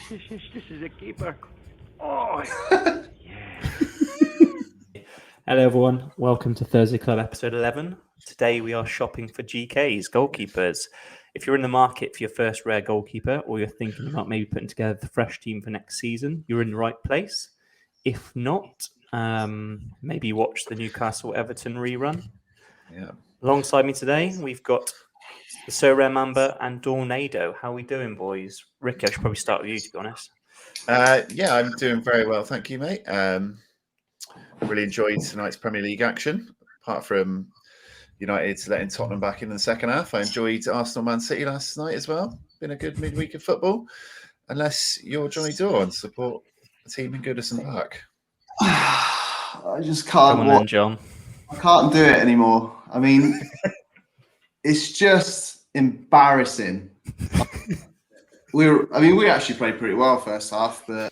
This is a keeper. Oh, yeah. Hello everyone, welcome to Thursday Club episode 11. Today we are shopping for GKs, goalkeepers. If you're in the market for your first rare goalkeeper or you're thinking about maybe putting together the fresh team for next season, you're in the right place. If not, maybe watch the Newcastle-Everton rerun. Yeah. Alongside me today, we've got the Sorare Mamba and Dornado. How are we doing, boys? Rick, I should probably start with you, to be honest. Yeah, I'm doing very well, thank you, mate. Really enjoyed tonight's Premier League action. Apart from United letting Tottenham back in the second half, I enjoyed Arsenal Man City last night as well. Been a good midweek of football. Unless you're Johnny Dore and support a team in Goodison Park. I just can't. Come on then, John. I can't do it anymore. I mean, it's just embarrassing. We actually played pretty well first half, but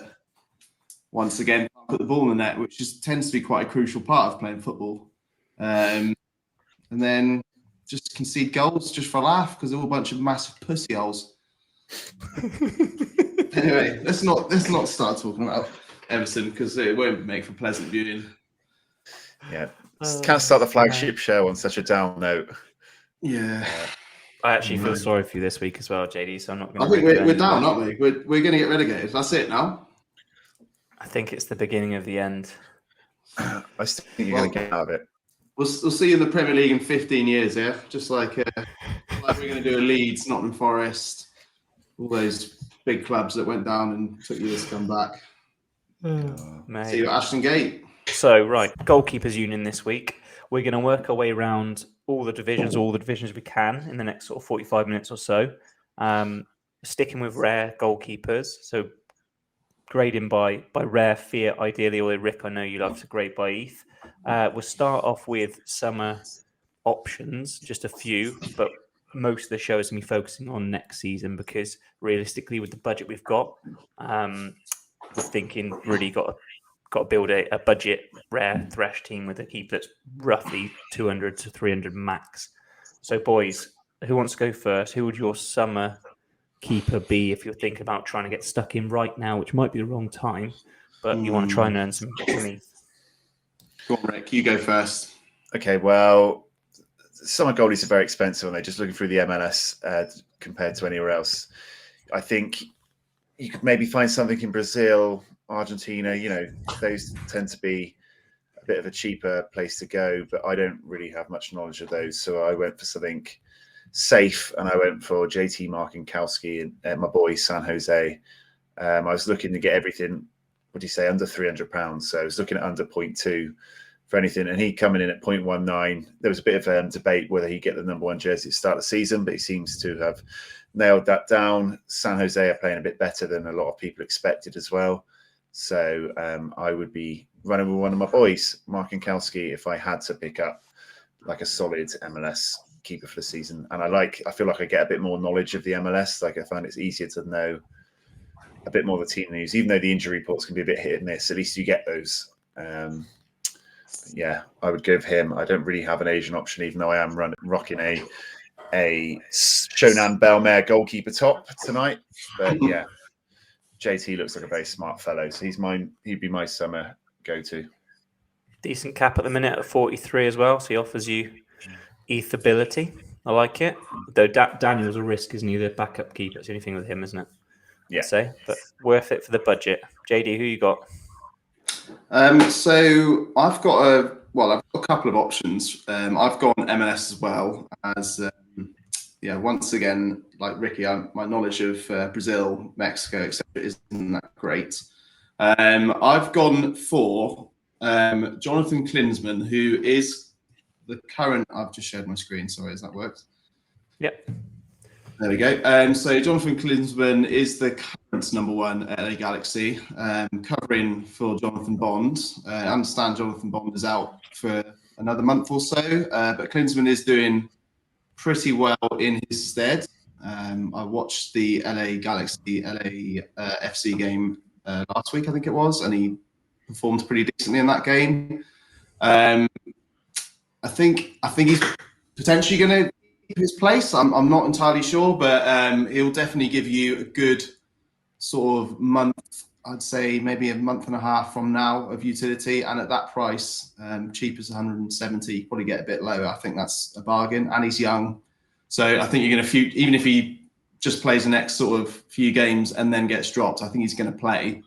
once again, put the ball in the net, which just tends to be quite a crucial part of playing football. And then just concede goals just for a laugh because they're all a bunch of massive pussy holes. Anyway, let's not start talking about Everton because it won't make for pleasant viewing. Yeah, can't start the flagship show on such a down note. Yeah. I actually feel sorry for you this week as well, JD, so I'm not going I to... think we're down, aren't we? We're going to get relegated. That's it now? I think it's the beginning of the end. I still think you're going to get out of it. We'll see you in the Premier League in 15 years, yeah? Just like we're going to do a Leeds, Nottingham Forest, all those big clubs that went down and took years to come back. See you at Ashton Gate. So, right, Goalkeepers Union this week. We're going to work our way around all the divisions we can in the next sort of 45 minutes or so. Sticking with rare goalkeepers, so grading by rare, fear, ideally, or Rick, I know you love to grade by ETH. We'll start off with summer options, just a few, but most of the show is going to be focusing on next season because realistically, with the budget we've got, we're thinking really got to build a budget rare thresh team with a keeper that's roughly 200 to 300 max. So, boys, who wants to go first? Who would your summer keeper be if you're thinking about trying to get stuck in right now, which might be the wrong time, but you want to try and earn some ETH? Go on, Rick. You go first. Okay, well, summer goalies are very expensive, and they're just looking through the MLS compared to anywhere else. I think you could maybe find something in Brazil, Argentina. Those tend to be a bit of a cheaper place to go, but I don't really have much knowledge of those. So I went for something safe, and I went for JT Markinkowski and my boy San Jose. I was looking to get everything, what do you say, under £300. So I was looking at under 0.2 for anything, and he coming in at 0.19. There was a bit of debate whether he'd get the number one jersey at the start of the season, but he seems to have nailed that down. San Jose are playing a bit better than a lot of people expected as well. So I would be running with one of my boys, Markinkowski, if I had to pick up like a solid MLS keeper for the season. And I feel like I get a bit more knowledge of the MLS. Like I find it's easier to know a bit more of the team news, even though the injury reports can be a bit hit and miss. At least you get those. Yeah, I would give him. I don't really have an Asian option, even though I am rocking a Shonan Belmare goalkeeper top tonight. But yeah, JT looks like a very smart fellow, so he'd be my summer go-to. Decent cap at the minute at 43 as well, so he offers you ETH ability. I like it. Though Daniel's a risk, isn't he? The backup keeper. It's the only thing with him, isn't it? Yeah. I'd say, but worth it for the budget. JD, who you got? So I've got a couple of options. I've gone MLS as well as once again, like Ricky, my knowledge of Brazil, Mexico, etc. isn't that great. I've gone for Jonathan Klinsmann, who is the current. I've just shared my screen. Sorry, has that worked? Yep. There we go. So Jonathan Klinsmann is the current number one at LA Galaxy, covering for Jonathan Bond. I understand Jonathan Bond is out for another month or so, but Klinsmann is doing pretty well in his stead. I watched the LA Galaxy FC game last week, I think it was, and he performed pretty decently in that game. I think he's potentially going to his place. I'm not entirely sure, but he'll definitely give you a good sort of month, I'd say maybe a month and a half from now of utility, and at that price, cheap as 170, probably get a bit lower. I think that's a bargain, and he's young, so I think you're going to even if he just plays the next sort of few games and then gets dropped, I think he's going to play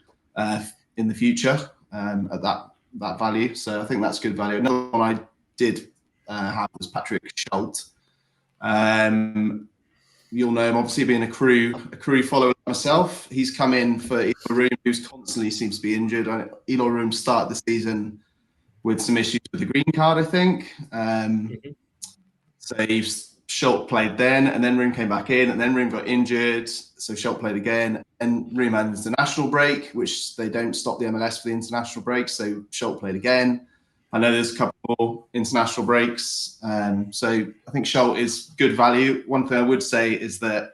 in the future at that value. So I think that's good value. Another one I did have was Patrick Schultz. You'll know him obviously being a crew follower myself. He's come in for Eloy Room, who's constantly seems to be injured. Eloy Room started the season with some issues with the green card, I think. So Schultz played then, and then Room came back in, and then Room got injured. So Schultz played again, and Room had an international break, which they don't stop the MLS for the international break. So Schultz played again. I know there's a couple international breaks. So I think Schultz is good value. One thing I would say is that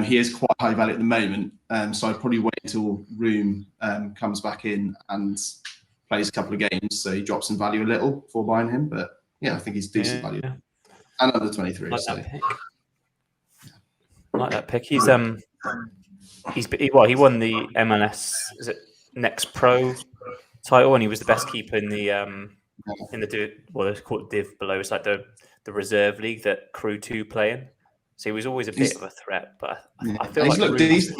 he is quite high value at the moment. So I'd probably wait until Room comes back in and plays a couple of games, so he drops in value a little before buying him. But yeah, I think he's decent value. Yeah. And under 23. Like So that pick. Like that pick. He won the MLS, is it Next Pro title, and he was the best keeper in the it's called Div below. It's like the reserve league that Crew 2 play in. So he was always a bit of a threat, but I feel like he's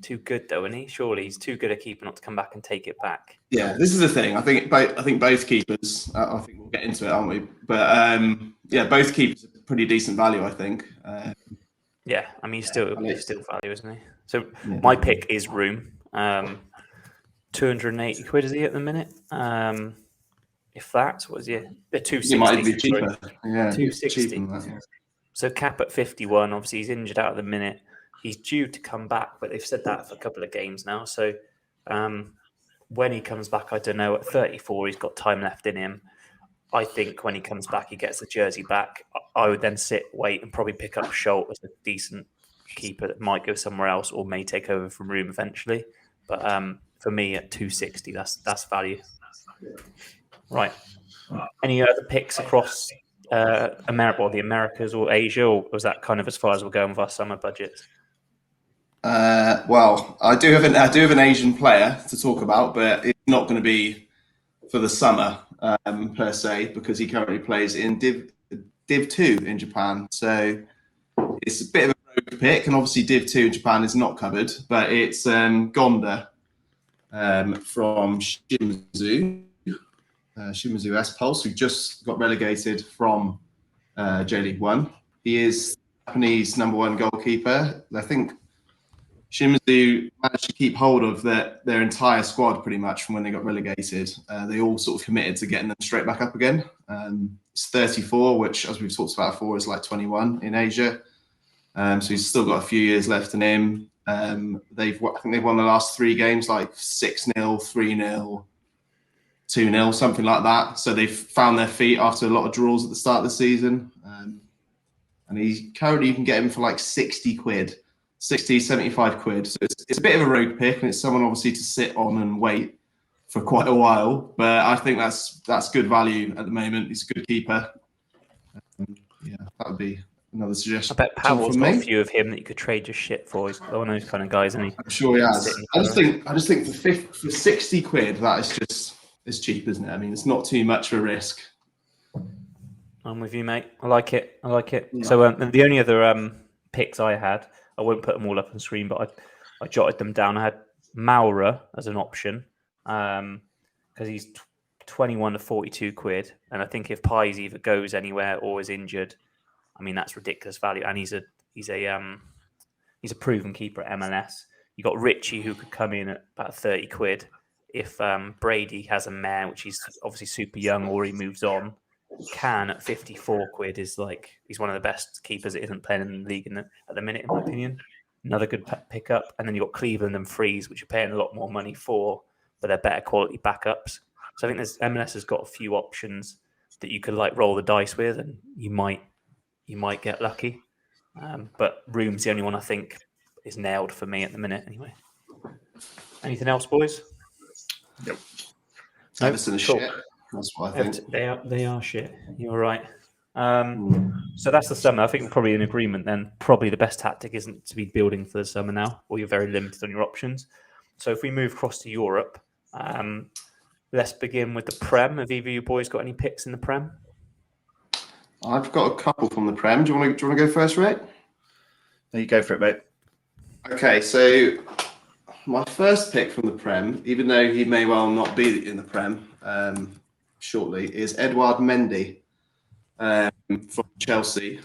too good though, isn't he? Surely he's too good a keeper not to come back and take it back. Yeah, this is the thing. I think both keepers. I think we'll get into it, aren't we? But both keepers are pretty decent value, I think. Yeah, I mean, he's still value, isn't he? So my pick is Room. 280 quid is he at the minute? If that was 260. It might be cheaper. Yeah, 260. So cap at 51. Obviously, he's injured out at the minute. He's due to come back, but they've said that for a couple of games now. So when he comes back, I don't know. At 34, he's got time left in him. I think when he comes back, he gets the jersey back. I would then wait, and probably pick up Schultz as a decent keeper that might go somewhere else or may take over from Room eventually. But for me, at 260, that's value. Right. Any other picks across America or the Americas or Asia, or was that kind of as far as we're going with our summer budgets? Well, I do have an Asian player to talk about, but it's not going to be for the summer per se, because he currently plays in Div 2 in Japan. So it's a bit of a rogue pick, and obviously Div 2 in Japan is not covered, but it's Gonda from Shimizu S Pulse, who just got relegated from J League 1. He is Japanese #1 goalkeeper. I think Shimizu managed to keep hold of their entire squad pretty much from when they got relegated. They all sort of committed to getting them straight back up again. He's 34, which, as we've talked about before, is like 21 in Asia. So he's still got a few years left in him. I think they've won the last 3 games like 6-0, 3-0, 2-0, something like that. So they've found their feet after a lot of draws at the start of the season. And he currently, you can get him for like 60 quid. 60, 75 quid. So it's a bit of a rogue pick, and it's someone obviously to sit on and wait for quite a while. But I think that's good value at the moment. He's a good keeper. That would be another suggestion. I bet Pavel's got a few of him that you could trade your shit for. He's one of those kind of guys, isn't he? I'm sure he has. I just think for 60 quid, that is just it's cheap, isn't it? I mean, it's not too much of a risk. I'm with you, mate. I like it. Yeah. So the only other picks I had, I won't put them all up on the screen, but I jotted them down. I had Maura as an option because he's 21 to 42 quid. And I think if Pies either goes anywhere or is injured, I mean, that's ridiculous value. And he's a proven keeper at MLS. You got Richie, who could come in at about 30 quid. If Brady has a mare, which he's obviously super young, or he moves on, Can at 54 quid is like, he's one of the best keepers that isn't playing in the league at the minute, in my opinion. Another good pickup. And then you've got Cleveland and Freeze, which are paying a lot more money for, but they're better quality backups. So I think MLS has got a few options that you could like roll the dice with, and you might get lucky. But Room's the only one I think is nailed for me at the minute anyway. Anything else, boys? Yep. Everton is shit. That's what I think. They are shit. You're right. So that's the summer. I think we're probably in agreement then. Probably the best tactic isn't to be building for the summer now, or you're very limited on your options. So if we move across to Europe, let's begin with the Prem. Have either of you boys got any picks in the Prem? I've got a couple from the Prem. Do you want to go first, Rick? There you go for it, mate. Okay, so my first pick from the Prem, even though he may well not be in the Prem shortly, is Edouard Mendy from Chelsea.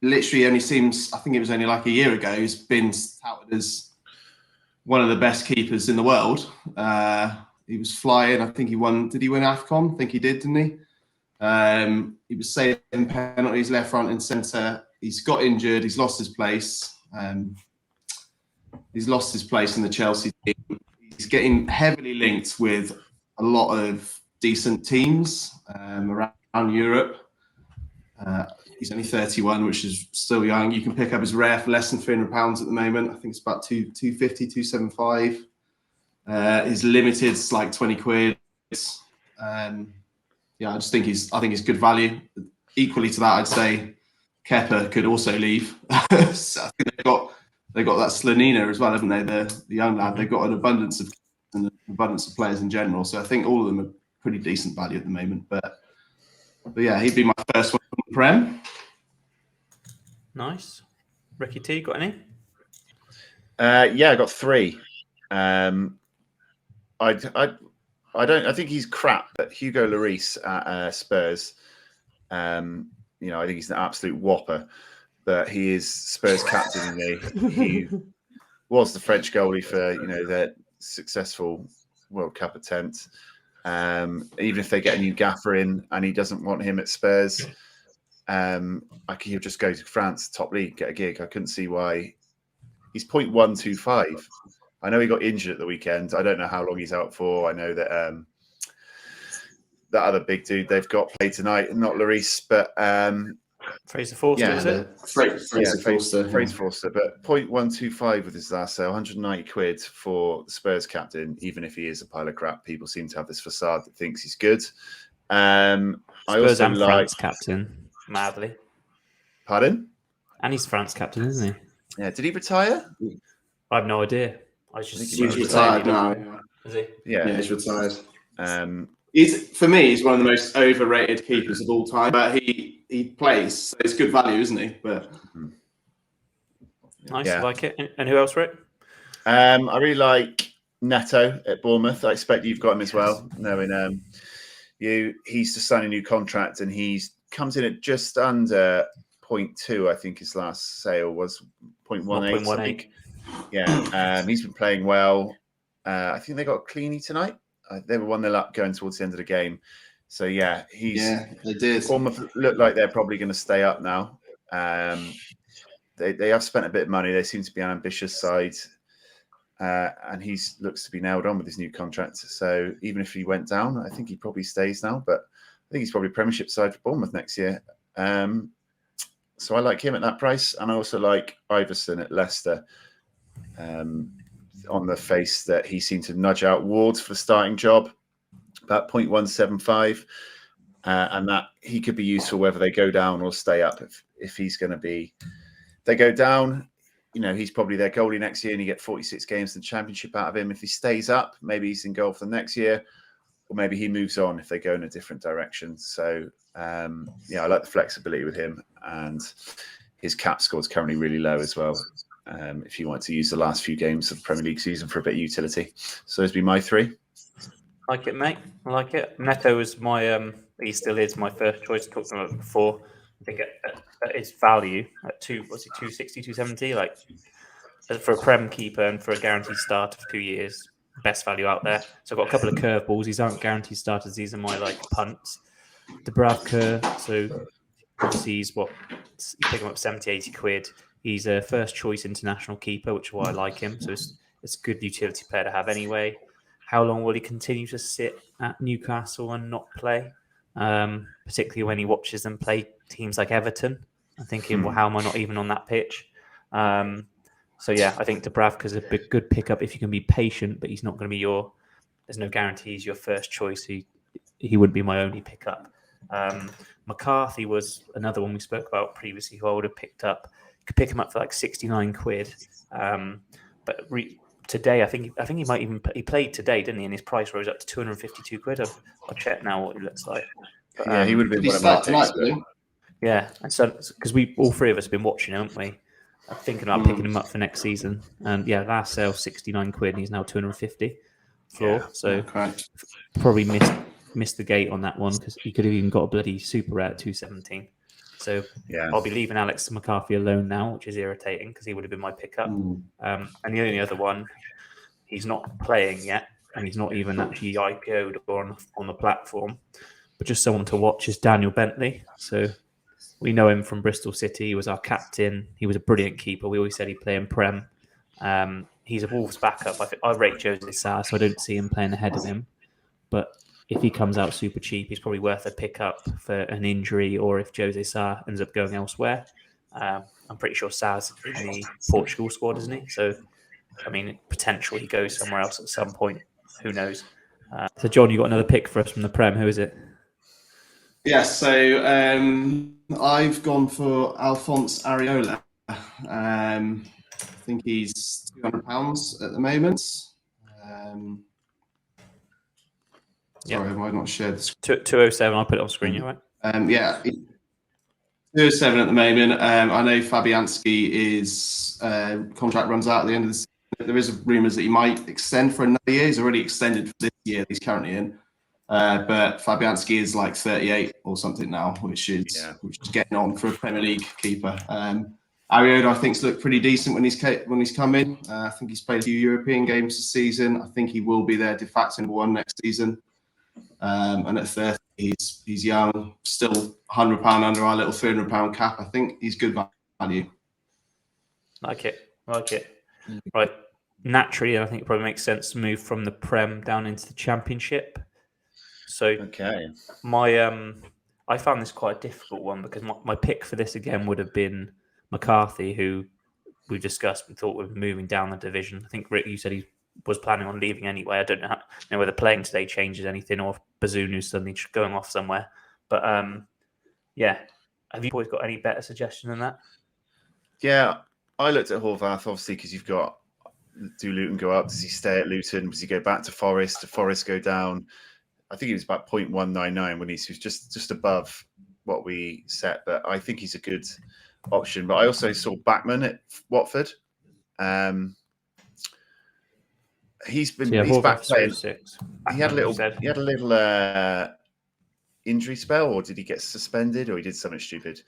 Literally only seems, I think it was only like a year ago, he's been touted as one of the best keepers in the world. He was flying. I think he won. Did he win AFCON? I think he did, didn't he? He was saving penalties left, front, and centre. He's got injured. He's lost his place. He's lost his place in the Chelsea team. He's getting heavily linked with a lot of decent teams around Europe. He's only 31, which is still young. You can pick up his rare for less than £300 at the moment. I think it's about 250, 275. His limited's like 20 quid. I just think I think he's good value. Equally to that, I'd say Kepa could also leave. So I think they've got that Slanina as well, haven't they? The young lad. They've got an abundance of players in general. So I think all of them are pretty decent value at the moment. But yeah, he'd be my first one from the Prem. Nice. Ricky T, got any? Yeah, I got three. I think he's crap, but Hugo Lloris at Spurs. I think he's an absolute whopper, but he is Spurs captain. He was the French goalie for their successful World Cup attempt. Even if they get a new gaffer in and he doesn't want him at Spurs, he'll just go to France, top league, get a gig. I couldn't see why. He's 0.125. I know he got injured at the weekend. I don't know how long he's out for. I know that that other big dude they've got played tonight, not Lloris, but Fraser Forster, is it? Fraser Forster, but 0.125 with his last sale, 190 quid for the Spurs captain, even if he is a pile of crap. People seem to have this facade that thinks he's good. Spurs and France captain, madly. Pardon? And he's France captain, isn't he? Yeah, did he retire? I have no idea. He's retired now. Is he? Yeah, he's retired. For me, he's one of the most overrated keepers of all time. But he plays, so it's good value, isn't he? But nice, I like it. And who else, Rick? I really like Neto at Bournemouth. I expect you've got him as well, knowing he's just signed a new contract and he's comes in at just under 0.2. I think his last sale was 0.18. 0.18. Yeah, he's been playing well. I think they got a cleanie tonight. They were 1-0 up going towards the end of the game. So yeah, they did. Bournemouth look like they're probably going to stay up now. They have spent a bit of money. They seem to be an ambitious side, and he looks to be nailed on with his new contract. So even if he went down, I think he probably stays now. But I think he's probably Premiership side for Bournemouth next year. So I like him at that price, and I also like Iverson at Leicester. On the face that he seemed to nudge out Ward for the starting job, about 0.175, and that he could be useful whether they go down or stay up. If he's going to be, they go down, he's probably their goalie next year, and you get 46 games in the Championship out of him. If he stays up, maybe he's in goal for the next year, or maybe he moves on if they go in a different direction. So I like the flexibility with him, and his cap score is currently really low as well. If you want to use the last few games of the Premier League season for a bit of utility. So those be my three. Like it, mate. I like it. Neto is my, he still is my first choice. I talked about it before. I think at his value at 260, 270, like for a Prem keeper and for a guaranteed starter for 2 years, best value out there. So I've got a couple of curveballs. These aren't guaranteed starters. These are my punts. Dubravka, so obviously he's you pick him up 70, 80 quid. He's a first choice international keeper, which is why I like him. So it's a good utility player to have anyway. How long will he continue to sit at Newcastle and not play? Particularly when he watches them play teams like Everton. I'm thinking, well, how am I not even on that pitch? So yeah, I think Dubravka's a good pickup if you can be patient, but he's not going to be there's no guarantees your first choice. He wouldn't be my only pickup. McCarthy was another one we spoke about previously who I would have picked up. You could pick him up for like 69 quid. But today, I think he might even he played today, didn't he? And his price rose up to 252 quid. I'll check now what he looks like. But, Yeah, he would have Did been he one of my start tonight? picks. Did he? Yeah, and so because we all three of us have been watching, haven't we? I'm thinking about picking him up for next season. And yeah, last sale 69 quid, and he's now 250 floor. Yeah. So Correct. probably missed the gate on that one because he could have even got a bloody super rare at 217. So Yeah. I'll be leaving Alex McCarthy alone now, which is irritating because he would have been my pickup. And the only other one, he's not playing yet, and he's not even actually IPO'd or on the platform. But just someone to watch is Daniel Bentley. So we know him from Bristol City. He was our captain. He was a brilliant keeper. We always said he'd play in Prem. He's a Wolves backup. I rate Jose Sa, so I don't see him playing ahead of him. But if he comes out super cheap, he's probably worth a pickup for an injury, or if Jose Sa ends up going elsewhere. I'm pretty sure Sa's in the Portugal squad, isn't he? So, I mean, potentially he goes somewhere else at some point. Who knows? So, John, you got another pick for us from the Prem. Who is it? Yes, so I've gone for Alphonse Areola. I think he's £200 at the moment. Sorry, have I not shared the screen? 207. I'll put it on screen. You all right? Yeah, 207 at the moment. I know Fabianski is contract runs out at the end of the season. There is rumours that he might extend for another year. He's already extended for this year that he's currently in. But Fabianski is like 38 or something now, which is getting on for a Premier League keeper. Areola, I think, has looked pretty decent when he's come in. I think he's played a few European games this season. I think he will be their de facto number one next season. And at 30, he's young, still £100 under our little £300 cap. I think he's good value. Like it. Right. Naturally, I think it probably makes sense to move from the Prem down into the Championship. So, Okay. I found this quite a difficult one because my pick for this again would have been McCarthy, who we discussed and thought was moving down the division. I think Rick, you said he was planning on leaving anyway. I don't know whether playing today changes anything or if Bazunu suddenly going off somewhere. But yeah, have you boys got any better suggestion than that? Yeah, I looked at Horvath obviously because you've got, do Luton go up? Does he stay at Luton? Does he go back to Forest? Does Forest go down? I think he was about 0.199 when he was just above what we set, but I think he's a good option. But I also saw Bachmann at Watford. He's back playing. He had a little injury spell, or did he get suspended, or he did something stupid?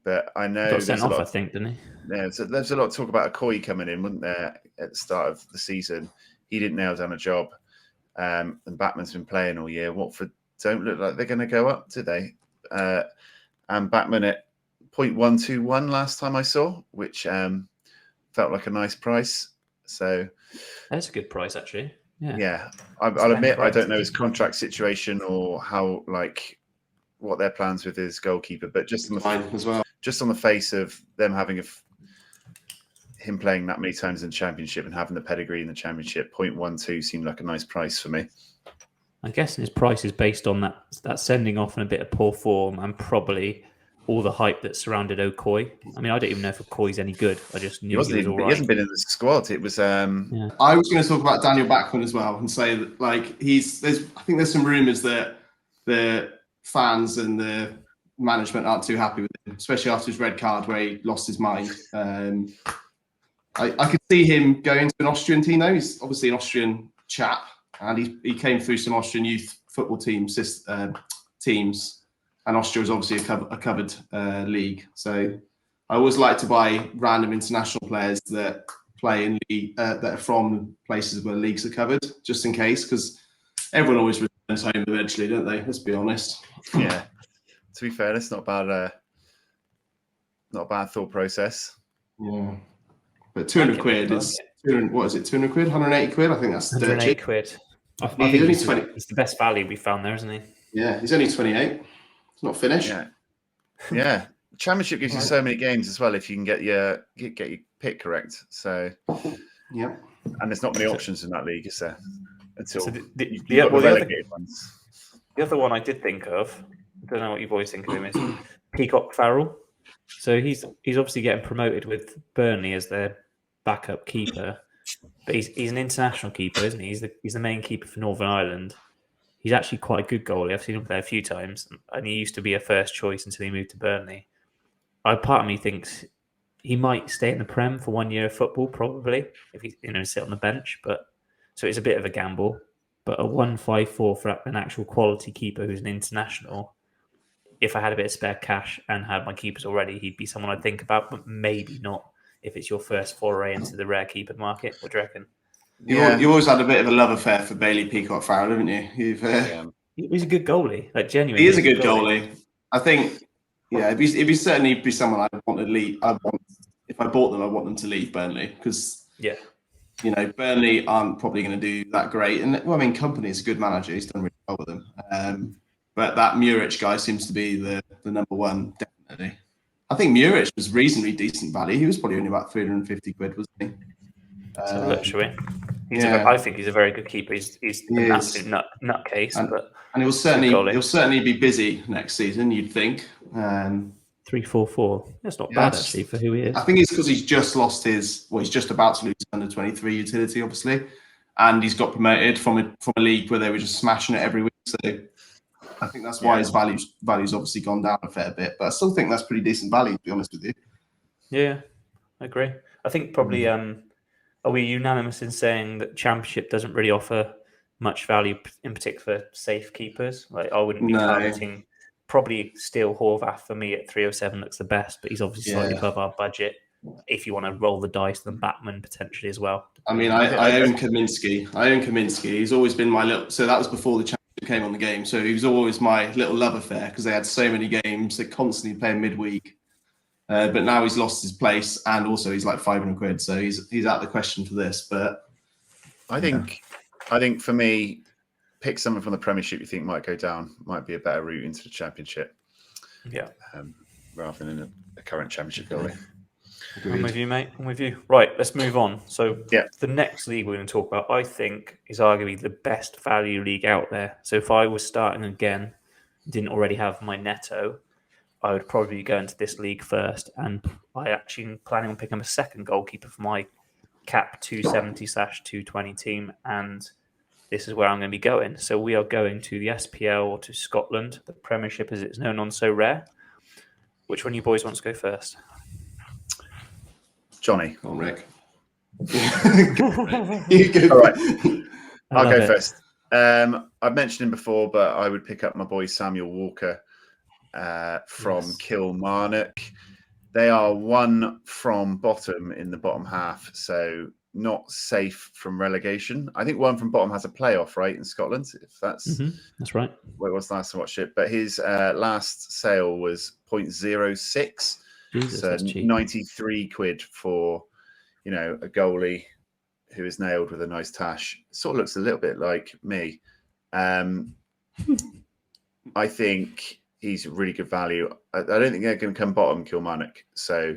But I know he got sent off, I think, didn't he? Yeah, so there's a lot of talk about Okoye coming in, wasn't there, at the start of the season? He didn't nail down a job. And Batman's been playing all year. Watford don't look like they're going to go up, do they? And Batman at 0.121 last time I saw, which felt like a nice price. So that's a good price, actually. Yeah. I'll admit I don't know his contract situation or how what their plans with his goalkeeper, but just on the face of them having him playing that many times in the Championship and having the pedigree in the Championship, 0.12 seemed like a nice price for me. I'm guessing his price is based on that sending off and a bit of poor form and probably all the hype that surrounded Okoye. I mean, I don't even know if Okoye's any good. I just knew he was all right. He hasn't been in the squad. It was. I was going to talk about Daniel Bachmann as well and say that I think there's some rumours that the fans and the management aren't too happy with him, especially after his red card where he lost his mind. I could see him going to an Austrian team though. He's obviously an Austrian chap, and he came through some Austrian youth football teams, and Austria is obviously a covered league. So I always like to buy random international players that play in that are from places where leagues are covered, just in case, because everyone always returns home eventually, don't they? Let's be honest. Yeah. To be fair, that's not a bad thought process. Yeah. But 200 quid is 200, what is it? 200 quid, 180 quid. I think that's 180 quid. I think he's the best value we found there, isn't he? Yeah, he's only 28. It's not finished. Yeah. Championship gives you so many games as well if you can get your pick correct. So yeah, and there's not many options in that league, is there? Until the other one I did think of don't know what you boys think of him, is Peacock Farrell. So he's obviously getting promoted with Burnley as their backup keeper, but he's an international keeper, isn't he? He's the main keeper for Northern Ireland. He's actually quite a good goalie. I've seen him play a few times, and he used to be a first choice until he moved to Burnley. Part of me thinks he might stay in the Prem for 1 year of football, probably, if he sit on the bench. But so it's a bit of a gamble. But a 154 for an actual quality keeper who's an international, if I had a bit of spare cash and had my keepers already, he'd be someone I'd think about, but maybe not if it's your first foray into the rare keeper market. What do you reckon? You always had a bit of a love affair for Bailey Peacock Farrell, haven't you? He's a good goalie, like genuinely. He is a good goalie. I think, it'd be certainly be someone I'd want to leave. If I bought them, I want them to leave Burnley because Burnley aren't probably going to do that great. And Company is a good manager; he's done really well with them. But that Muric guy seems to be the number one, definitely. I think Muric was reasonably decent value. He was probably only about 350 quid, wasn't he? So look, shall we? I think he's a very good keeper. He's an absolute nutcase, and he'll certainly be busy next season. You'd think. 3-4-4. That's not bad actually for who he is. I think it's because he's just lost he's just about to lose his under 23 utility, obviously, and he's got promoted from a league where they were just smashing it every week. So I think that's why his value's obviously gone down a fair bit. But I still think that's pretty decent value, to be honest with you. Yeah, I agree. I think probably. Are we unanimous in saying that Championship doesn't really offer much value, in particular for safe keepers? Like I wouldn't be targeting. Probably still Horvath for me at 307 looks the best, but he's obviously slightly above our budget. If you want to roll the dice, then Batman potentially as well. I mean, I own Kaminsky. He's always been my little. So that was before the Championship came on the game. So he was always my little love affair because they had so many games. They constantly playing midweek. But now he's lost his place, and also he's like 500 quid, so he's out of the question for this. But I think for me, pick someone from the Premiership you think might go down, might be a better route into the Championship. Yeah, rather than a current Championship goalie. I'm with you, mate. I'm with you. Right, let's move on. So the next league we're going to talk about, I think, is arguably the best value league out there. So if I was starting again, didn't already have my Netto, I would probably go into this league first, and I actually am planning on picking up a second goalkeeper for my cap 270/220 team, and this is where I'm going to be going. So we are going to the SPL or to Scotland, the Premiership as it's known on So Rare. Which one of you boys wants to go first? Johnny. Or Rick. You go. All right. I'll go first. I've mentioned him before, but I would pick up my boy Samuel Walker from Kilmarnock. They are one from bottom in the bottom half, so not safe from relegation. I think one from bottom has a playoff, right, in Scotland, if that's right. Well, it was last to watch it, but his last sale was 0.06. Jesus, so that's cheap. 93 quid for a goalie who is nailed with a nice tash. Sort of looks a little bit like me. I think he's a really good value. I don't think they're going to come bottom, Kilmarnock. So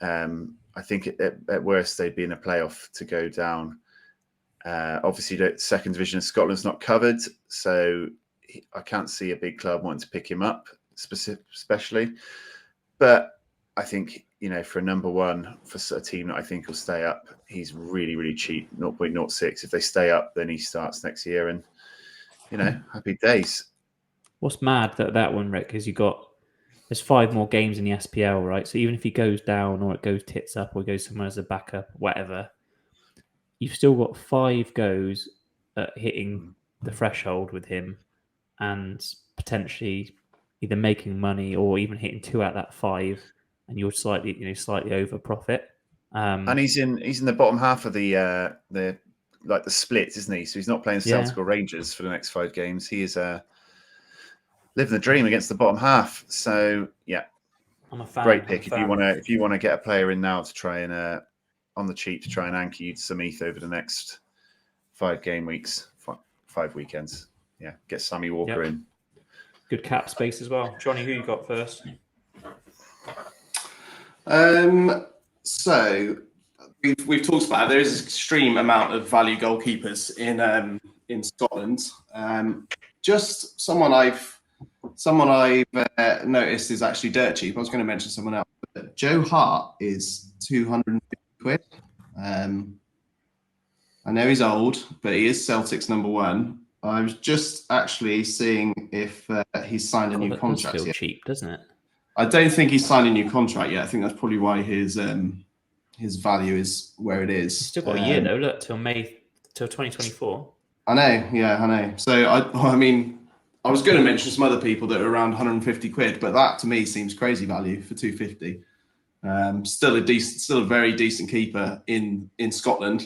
I think at worst they'd be in a playoff to go down. Obviously, the second division of Scotland's not covered, so I can't see a big club wanting to pick him up, especially. But I think, for a number one, for a team that I think will stay up, he's really, really cheap, 0.06. If they stay up, then he starts next year, and happy days. What's mad that one, Rick, is there's 5 more games in the SPL, right? So even if he goes down or it goes tits up or goes somewhere as a backup, whatever, you've still got 5 goes at hitting the threshold with him and potentially either making money or even hitting 2 out of that 5, and you're slightly over profit. And he's in the bottom half of the split, isn't he? So he's not playing Celtic or Rangers for the next 5 games. He is living the dream against the bottom half. So I'm a fan. Great pick if you want to get a player in now to try and on the cheap to try and anchor you to some ETH over the next 5 game weeks, 5 weekends. Yeah, get Sammy Walker in. Good cap space as well. Johnny, who you got first? So we've talked about it. There is an extreme amount of value goalkeepers in Scotland. Just someone I've Someone I've noticed is actually dirt cheap. I was going to mention someone else, but Joe Hart is 250 quid. I know he's old, but he is Celtic's number one. I was just actually seeing if he's signed a new that does contract feel yet. cheap, doesn't it? I don't think he's signed a new contract yet. I think that's probably why his value is where it is. He's still got a year though. Look, till 2024. I know, yeah, I know. So I mean, I was going to mention some other people that are around 150 quid, but that to me seems crazy value for 250. Still a very decent keeper in Scotland.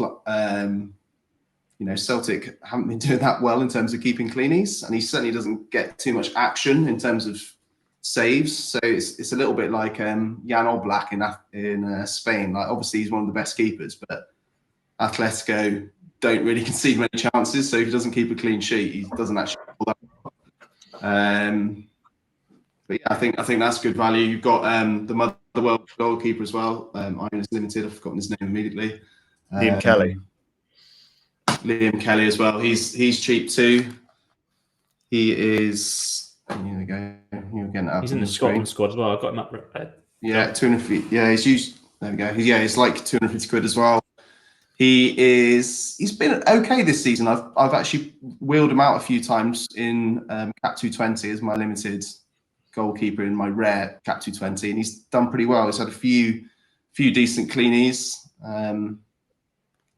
Celtic haven't been doing that well in terms of keeping cleanies, and he certainly doesn't get too much action in terms of saves. So it's a little bit like Jan Oblak in Spain. Like obviously he's one of the best keepers, but Atletico don't really concede many chances. So if he doesn't keep a clean sheet, he doesn't actually pull that. But yeah, I think that's good value. You've got the Motherwell goalkeeper as well. Iron Limited. I've forgotten his name immediately. Liam Kelly. Liam Kelly as well. He's cheap too. He is. Here we go. You're getting it up. He's in the Scotland squad as well. I got him up. Yeah, 250. Yeah, he's used. There we go. He's like 250 quid as well. He's been okay this season. I've actually wheeled him out a few times in Cap 220 as my limited goalkeeper in my rare Cap 220, and he's done pretty well. He's had a few decent cleanies.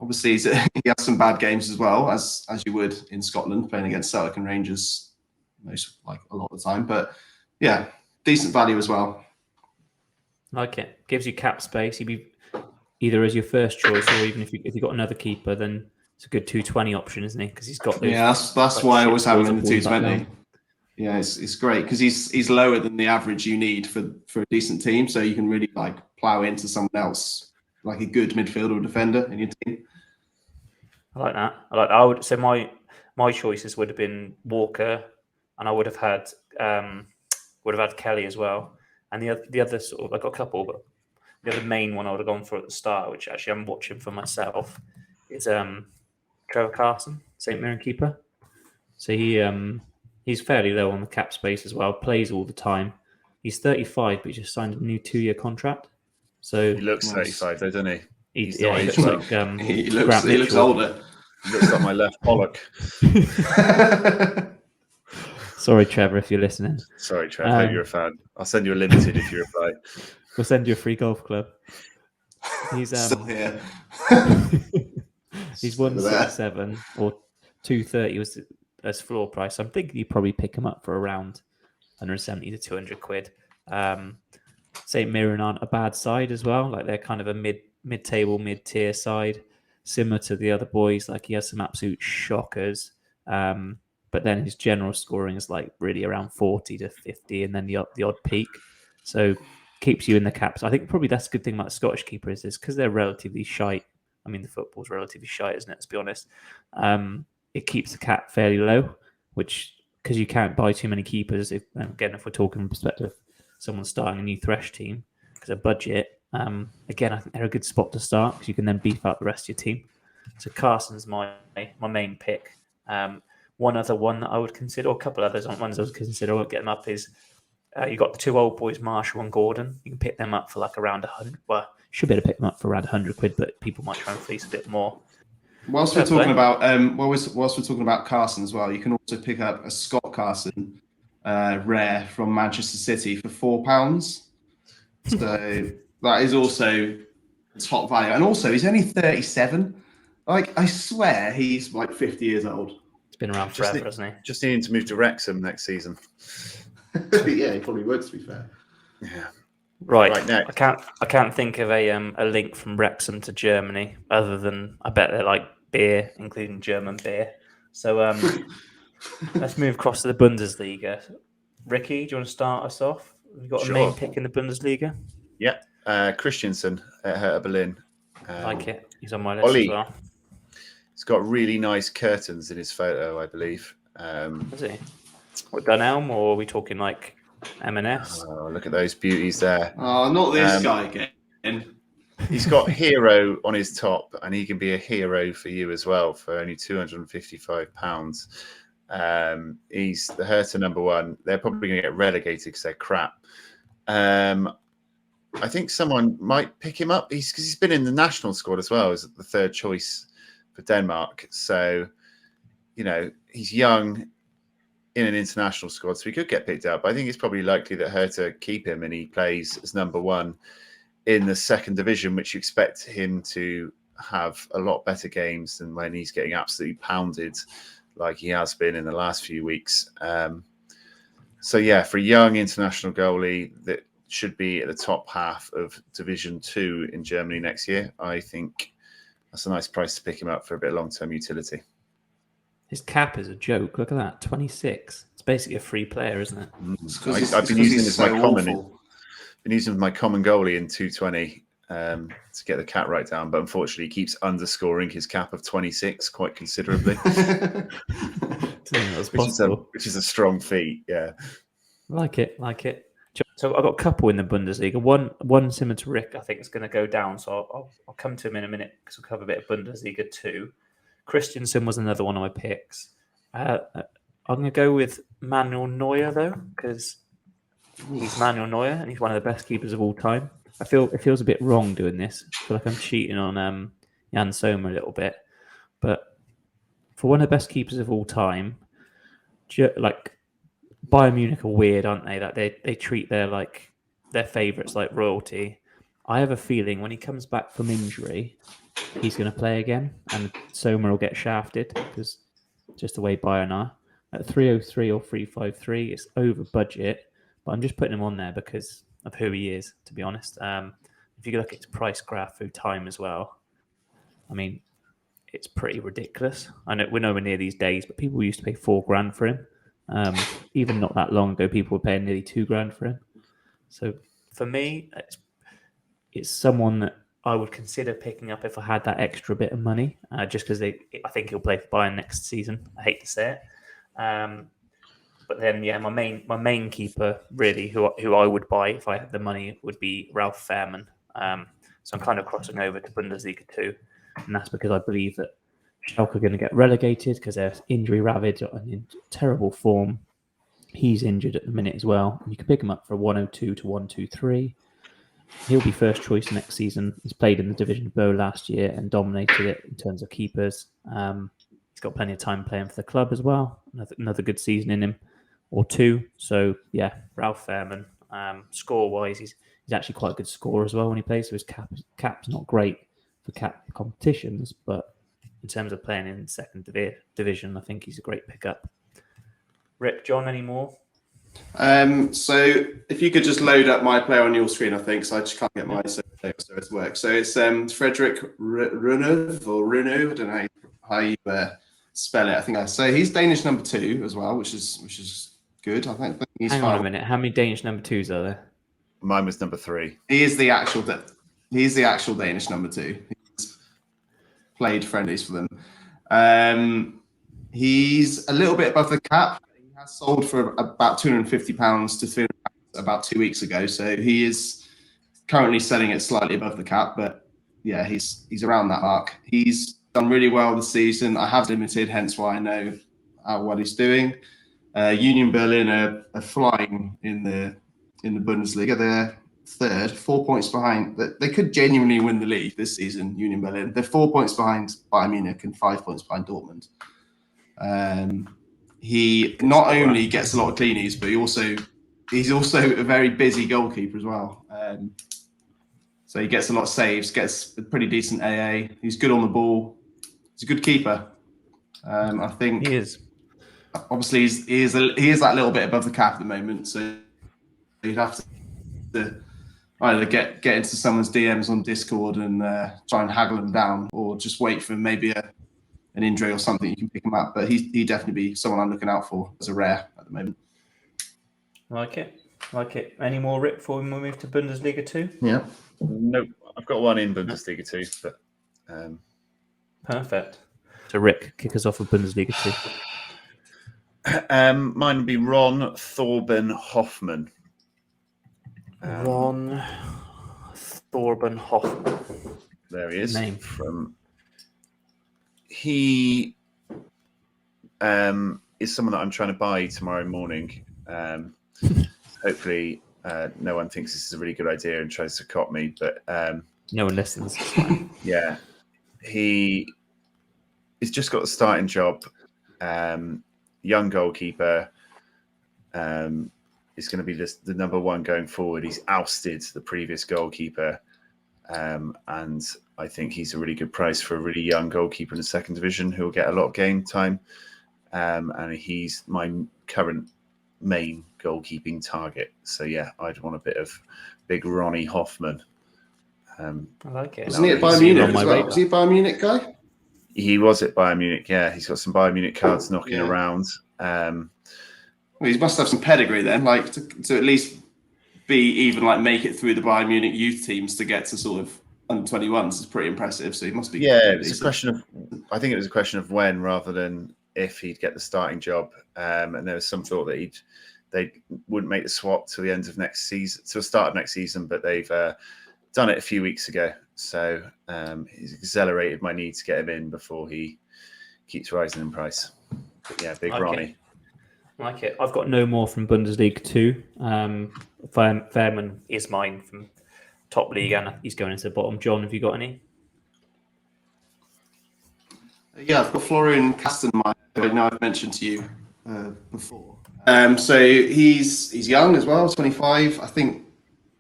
Obviously, he has some bad games as well, as you would in Scotland, playing against Celtic and Rangers a lot of the time. But yeah, decent value as well. Like it. Gives you cap space. He'd be either as your first choice, or even if you got another keeper, then it's a good 220 option, isn't he? Because he's got those. Yeah, that's why I always have him in the 220. Yeah, it's great because he's lower than the average you need for a decent team, so you can really plow into someone else, like a good midfielder or defender in your team. I like that. I would say my choices would have been Walker, and I would have had Kelly as well. And the other sort of, I got a couple, but the other main one I would have gone for at the start, which actually I'm watching for myself, is Trevor Carson, St Mirren keeper. So he's fairly low on the cap space as well. Plays all the time. He's 35, but he just signed a new 2-year contract. So He looks 35, though, doesn't he? He looks like he looks older. He looks like my left pollock. Sorry, Trevor, if you're listening. Sorry, Trevor. I hope you're a fan. I'll send you a limited if you reply. We'll send you a free golf club. He's still here. He's 167 or 230 was as floor price. I'm thinking you probably pick him up for around 170 to 200 quid. St Mirren aren't a bad side as well. Like they're kind of a mid-table, mid-tier side, similar to the other boys. Like he has some absolute shockers. But then his general scoring is like really around 40 to 50, and then the odd peak. So keeps you in the caps. I think probably that's a good thing about the Scottish keeper is because they're relatively shite. I mean, the football's relatively shite, isn't it? Let's be honest. It keeps the cap fairly low, which because you can't buy too many keepers. If we're talking from perspective, someone starting a new Thresh team because of budget. Again, I think they're a good spot to start because you can then beef out the rest of your team. So Carson's my main pick. One other one that I would consider, or a couple others ones I would consider, I won't get them up, is you got the two old boys, Marshall and Gordon. You can pick them up for like around 100. Well, should be able to pick them up for around 100 quid, but people might try and fleece a bit more. Whilst we're talking about whilst we're talking about Carson as well, you can also pick up a Scott Carson rare from Manchester City for £4. So that is also top value, and also he's only 37. Like I swear he's like 50 years old. It's been around forever, hasn't he? Just needing to move to Wrexham next season. Yeah, he probably would, to be fair. Yeah. Right. Next. I can't think of a link from Wrexham to Germany other than I bet they're like beer, including German beer. So let's move across to the Bundesliga. Ricky, do you want to start us off? Have you got a main pick in the Bundesliga? Yeah, Christensen at Hertha Berlin. Like it. He's on my list as well. He's got really nice curtains in his photo, I believe. Is he? What, Dunelm, or are we talking like M&S? Oh, look at those beauties there. Oh, not this guy again. He's got hero on his top, and he can be a hero for you as well for only £255. He's the Hertha number 1. They're probably going to get relegated because they're crap. I think someone might pick him up. Because he's been in the national squad as well as the third choice for Denmark. So, he's young in an international squad, so he could get picked up. I think it's probably likely that Hertha keep him and he plays as number 1 in the second division, which you expect him to have a lot better games than when he's getting absolutely pounded like he has been in the last few weeks. So, for a young international goalie that should be at the top half of Division 2 in Germany next year, I think that's a nice price to pick him up for a bit of long-term utility. His cap is a joke. Look at that, 26. It's basically a free player, isn't it? I've been using him as my common. Been using him as my common goalie in 220 to get the cap right down, but unfortunately, he keeps underscoring his cap of 26 quite considerably, which is a strong feat. Yeah, like it. So I've got a couple in the Bundesliga. One similar to Rick, I think is going to go down. So I'll come to him in a minute because we'll cover a bit of Bundesliga too. Christensen was another one of my picks. I'm going to go with Manuel Neuer though, because he's Manuel Neuer and he's one of the best keepers of all time. It feels a bit wrong doing this. I feel like I'm cheating on Jan Sommer a little bit, but for one of the best keepers of all time, like Bayern Munich are weird, aren't they? That they treat their favourites like royalty. I have a feeling when he comes back from injury, he's going to play again, and Sommer will get shafted because just the way Bayern are. At 303 or 353, it's over budget, but I'm just putting him on there because of who he is, to be honest. If you look at his price graph through time as well, I mean, it's pretty ridiculous. I know we're nowhere near these days, but people used to pay $4,000 for him. Even not that long ago, people were paying nearly $2,000 for him. So for me, it's someone that I would consider picking up if I had that extra bit of money, just because I think he'll play for Bayern next season. I hate to say it. But then, my main keeper, really, who I would buy if I had the money, would be Ralph Fährmann. So I'm kind of crossing over to Bundesliga too, and that's because I believe that Schalke are going to get relegated because they're injury ravaged and in terrible form. He's injured at the minute as well. You can pick him up for 102 to 123. He'll be first choice next season. He's played in the Division Below last year and dominated it in terms of keepers. He's got plenty of time playing for the club as well. Another good season in him or two. So, Ralph Fährmann. Score-wise, he's actually quite a good scorer as well when he plays. So his cap's not great for cap competitions, but in terms of playing in second division, I think he's a great pickup. Rick, John, any more? So if you could just load up my player on your screen, I think, so I just can't get my so to work. So it's Frederick Runov or Runo. I don't know how you spell it. I think so. He's Danish number 2 as well, which is good. I think he's. Hang on a minute. How many Danish number 2s are there? Mine was number 3. He is the actual. He's the actual Danish number 2. He's played friendlies for them. He's a little bit above the cap. He has sold for about £250 to £300 about 2 weeks ago. So he is currently selling it slightly above the cap, but he's around that mark. He's done really well this season. I have limited, hence why I know what he's doing. Union Berlin are flying in the Bundesliga. They're third, 4 points behind. They could genuinely win the league this season. Union Berlin. They're 4 points behind Bayern Munich and 5 points behind Dortmund. He not only gets a lot of cleanies, but he's also a very busy goalkeeper as well. So he gets a lot of saves, gets a pretty decent AA. He's good on the ball. He's a good keeper. I think he is. Obviously, he is that little bit above the cap at the moment. So you'd have to either get into someone's DMs on Discord and try and haggle him down, or just wait for maybe an injury or something. You can pick him up, but he'd definitely be someone I'm looking out for as a rare at the moment. Like it. Any more, Rick, before we move to Bundesliga 2? Yeah. Nope. I've got one in Bundesliga 2, but perfect. So Rick, kick us off with Bundesliga 2. Mine would be Ron Thorben Hoffman. Ron Thorben Hoffman. There he is. Name. He is someone that I'm trying to buy tomorrow morning. Hopefully, no one thinks this is a really good idea and tries to cop me. But No one listens. It's fine. yeah, he's just got a starting job. Young goalkeeper. Is going to be the number one going forward. He's ousted the previous goalkeeper. And I think he's a really good price for a really young goalkeeper in the second division who will get a lot of game time. And he's my current main goalkeeping target. So yeah, I'd want a bit of big Ronnie Hoffman. I like it. Wasn't he at He's Bayern seen Munich on my as well? radar. Was he a Bayern Munich guy? He was at Bayern Munich. Yeah, he's got some Bayern Munich cards knocking around. Well, he must have some pedigree then, like to at least be even like make it through the Bayern Munich youth teams to get to sort of under 21s is pretty impressive. So he must be. Yeah, it was a question of. I think it was a question of when rather than if he'd get the starting job. And there was some thought that they wouldn't make the swap to the end of next season, to the start of next season, but they've done it a few weeks ago. So he's accelerated my need to get him in before he keeps rising in price. But yeah, big Ronnie. I like it. I've got no more from Bundesliga 2. Fairman is mine from top league, and he's going into the bottom. John, have you got any? Yeah, I've got Florian Kastenmeier, who I know I've mentioned to you before. So he's young as well, 25. I think,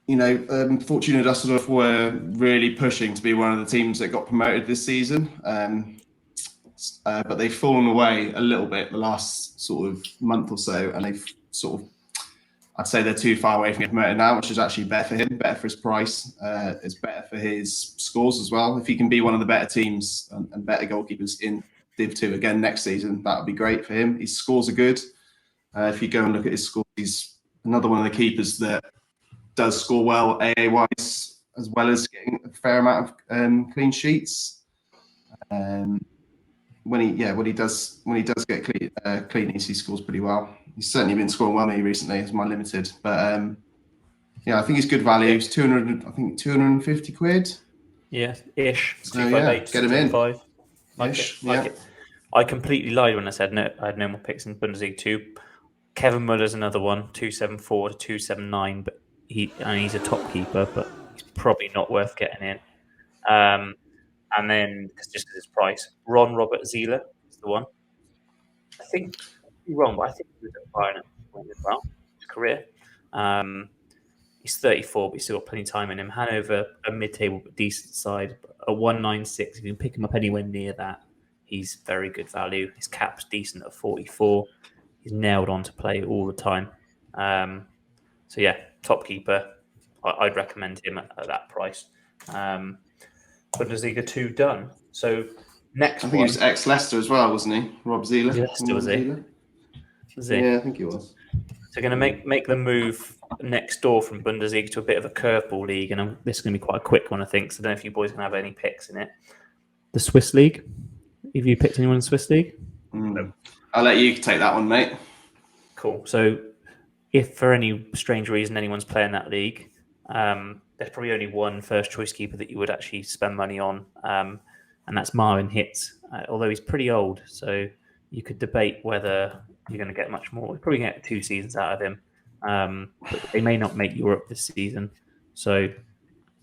Fortuna Düsseldorf were really pushing to be one of the teams that got promoted this season. But they've fallen away a little bit the last sort of month or so, and they've sort of, I'd say they're too far away from getting promoted now, which is actually better for him, better for his price. It's better for his scores as well. If he can be one of the better teams and better goalkeepers in Div 2 again next season, that would be great for him. His scores are good. If you go and look at his scores, he's another one of the keepers that does score well AA-wise, as well as getting a fair amount of clean sheets. When he does get cleanies, he scores pretty well. He's certainly been scoring well recently as my limited, but I think he's good value. He's 250 quid. Yeah, ish. So, get him in. Like it. I completely lied when I said no. I had no more picks in Bundesliga 2. Kevin Muller's another one, 274 to 279, but he's a top keeper, but he's probably not worth getting in. And then just his price, Ron Robert Zieler is the one. I think I'm wrong, but I think he was at Bayern at one point as well. His career. He's 34, but he's still got plenty of time in him. Hanover, a mid-table but decent side, a 196. If you can pick him up anywhere near that, he's very good value. His cap's decent at 44. He's nailed on to play all the time. So yeah, top keeper. I'd recommend him at that price. Bundesliga 2 done. So next I think he was ex-Leicester as well, wasn't he? Rob Zieler. Leicester, was he? Yeah, I think he was. So going to make the move next door from Bundesliga to a bit of a curveball league, and this is going to be quite a quick one, I think. So I don't know if you boys can have any picks in it. The Swiss League. Have you picked anyone in the Swiss League? No. I'll let you take that one, mate. Cool. So if for any strange reason anyone's playing that league, there's probably only one first choice keeper that you would actually spend money on, and that's Marvin Hitz, although he's pretty old, so you could debate whether you're going to get much more. You're probably going to get 2 seasons out of him, but they may not make Europe this season. So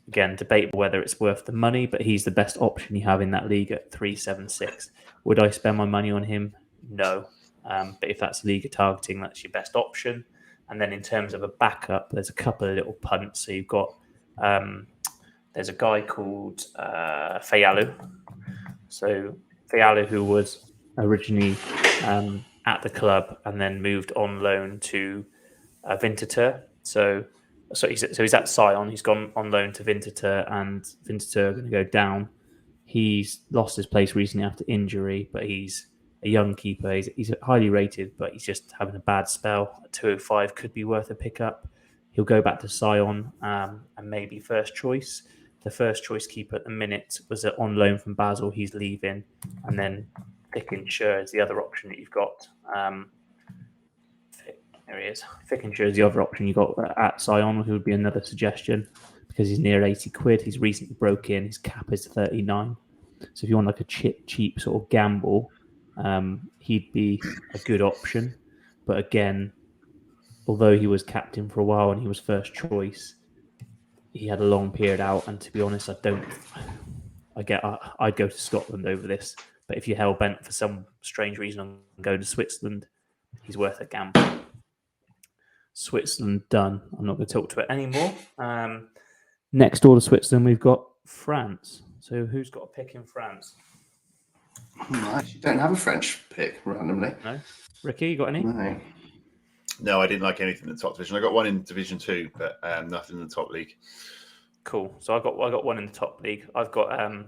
again, debatable whether it's worth the money, but he's the best option you have in that league at 376. Would I spend my money on him? No. But if that's Liga targeting, that's your best option. And then in terms of a backup, there's a couple of little punts. So you've got there's a guy called Fayalu. So Fayalu, who was originally at the club and then moved on loan to Winterthur. So he's at Sion. He's gone on loan to Winterthur, and Winterthur are going to go down. He's lost his place recently after injury, but he's a young keeper. He's highly rated, but he's just having a bad spell. 205 could be worth a pickup. He'll go back to Sion and maybe first choice. The first choice keeper at the minute was on loan from Basel. He's leaving. And then Fickenshire is the other option that you've got. There he is. Fickenshire is the other option you've got at Sion, who would be another suggestion because he's near 80 quid. He's recently broke in. His cap is 39. So if you want like a cheap sort of gamble, he'd be a good option. But again, although he was captain for a while and he was first choice, he had a long period out. And to be honest, I'd go to Scotland over this. But if you're hell bent for some strange reason on going to Switzerland, he's worth a gamble. Switzerland done. I'm not going to talk to it anymore. Next door to Switzerland, we've got France. So who's got a pick in France? I actually don't have a French pick randomly. No, Ricky, you got any? No, I didn't like anything in the top division. I got one in Division 2, but nothing in the top league. Cool. So I got one in the top league. I've got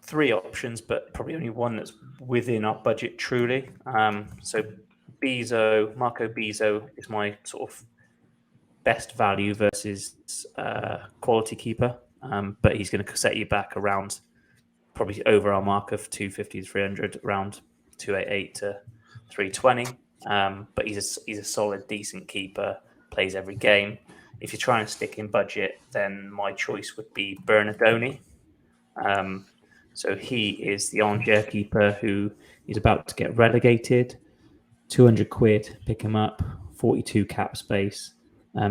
3 options, but probably only one that's within our budget truly. So Marco Bizzo is my sort of best value versus quality keeper, but he's going to set you back around probably over our mark of 250 to 300, around 288 to 320. But he's a solid, decent keeper, plays every game. If you're trying to stick in budget, then my choice would be Bernardoni. So he is the Angers keeper who is about to get relegated. 200 quid, pick him up, 42 cap space.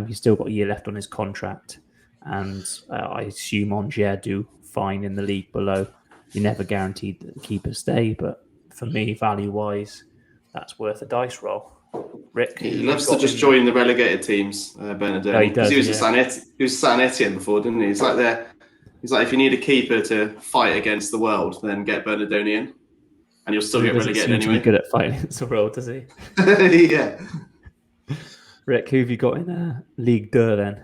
He's still got a year left on his contract. And I assume Angers do fine in the league below. You're never guaranteed that the keepers stay, but for me, value-wise, that's worth a dice roll. Rick? He loves to just join the relegated teams, Bernardoni. Oh, he does, he was at San Etienne before, didn't he? He's like, if you need a keeper to fight against the world, then get Bernardoni in, and you'll still get relegated anyway. He's good at fighting against the world, does he? Yeah. Rick, who have you got in Ligue 2 then?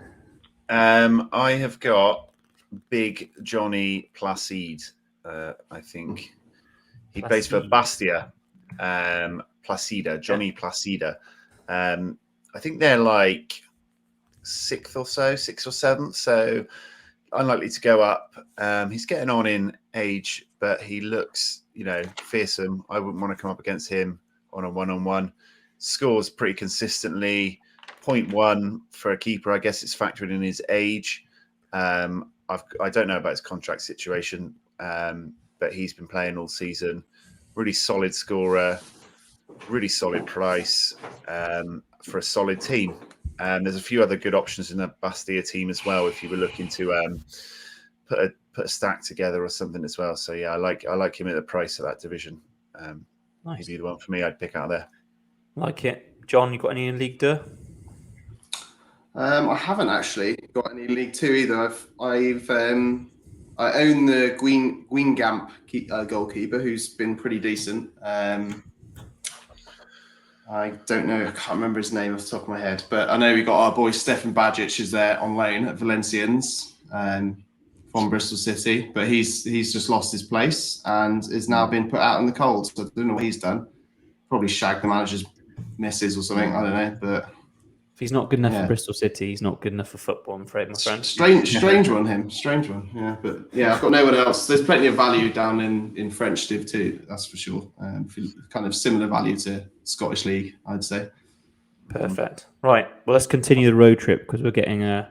I have got Big Johnny Placide. I think he plays for Bastia. Johnny Placida. I think they're like 6th or 7th, so unlikely to go up. He's getting on in age, but he looks, fearsome. I wouldn't want to come up against him on a one-on-one. Scores pretty consistently. 0.1 for a keeper. I guess it's factored in his age. I don't know about his contract situation, but he's been playing all season. Really solid scorer. Really solid price for a solid team. There's a few other good options in the Bastia team as well if you were looking to put a stack together or something as well. So yeah, I like him at the price of that division. Nice. He'd be the one for me. I'd pick out there. Like it, John. You got any in Ligue 2? I haven't actually got any League 2 either. I own the Guingamp goalkeeper, who's been pretty decent. I don't know. I can't remember his name off the top of my head, but I know we got our boy Stefan Bajic is there on loan at Valenciennes from Bristol City, but he's just lost his place and is now being put out in the cold. So I don't know what he's done. Probably shagged the manager's misses or something. I don't know, but if he's not good enough for Bristol City, he's not good enough for football, I'm afraid, my friend. Strange one. Yeah, but yeah, I've got no one else. There's plenty of value down in French Div 2, that's for sure. Kind of similar value to Scottish League, I'd say. Perfect. Right. Well, let's continue the road trip because we're getting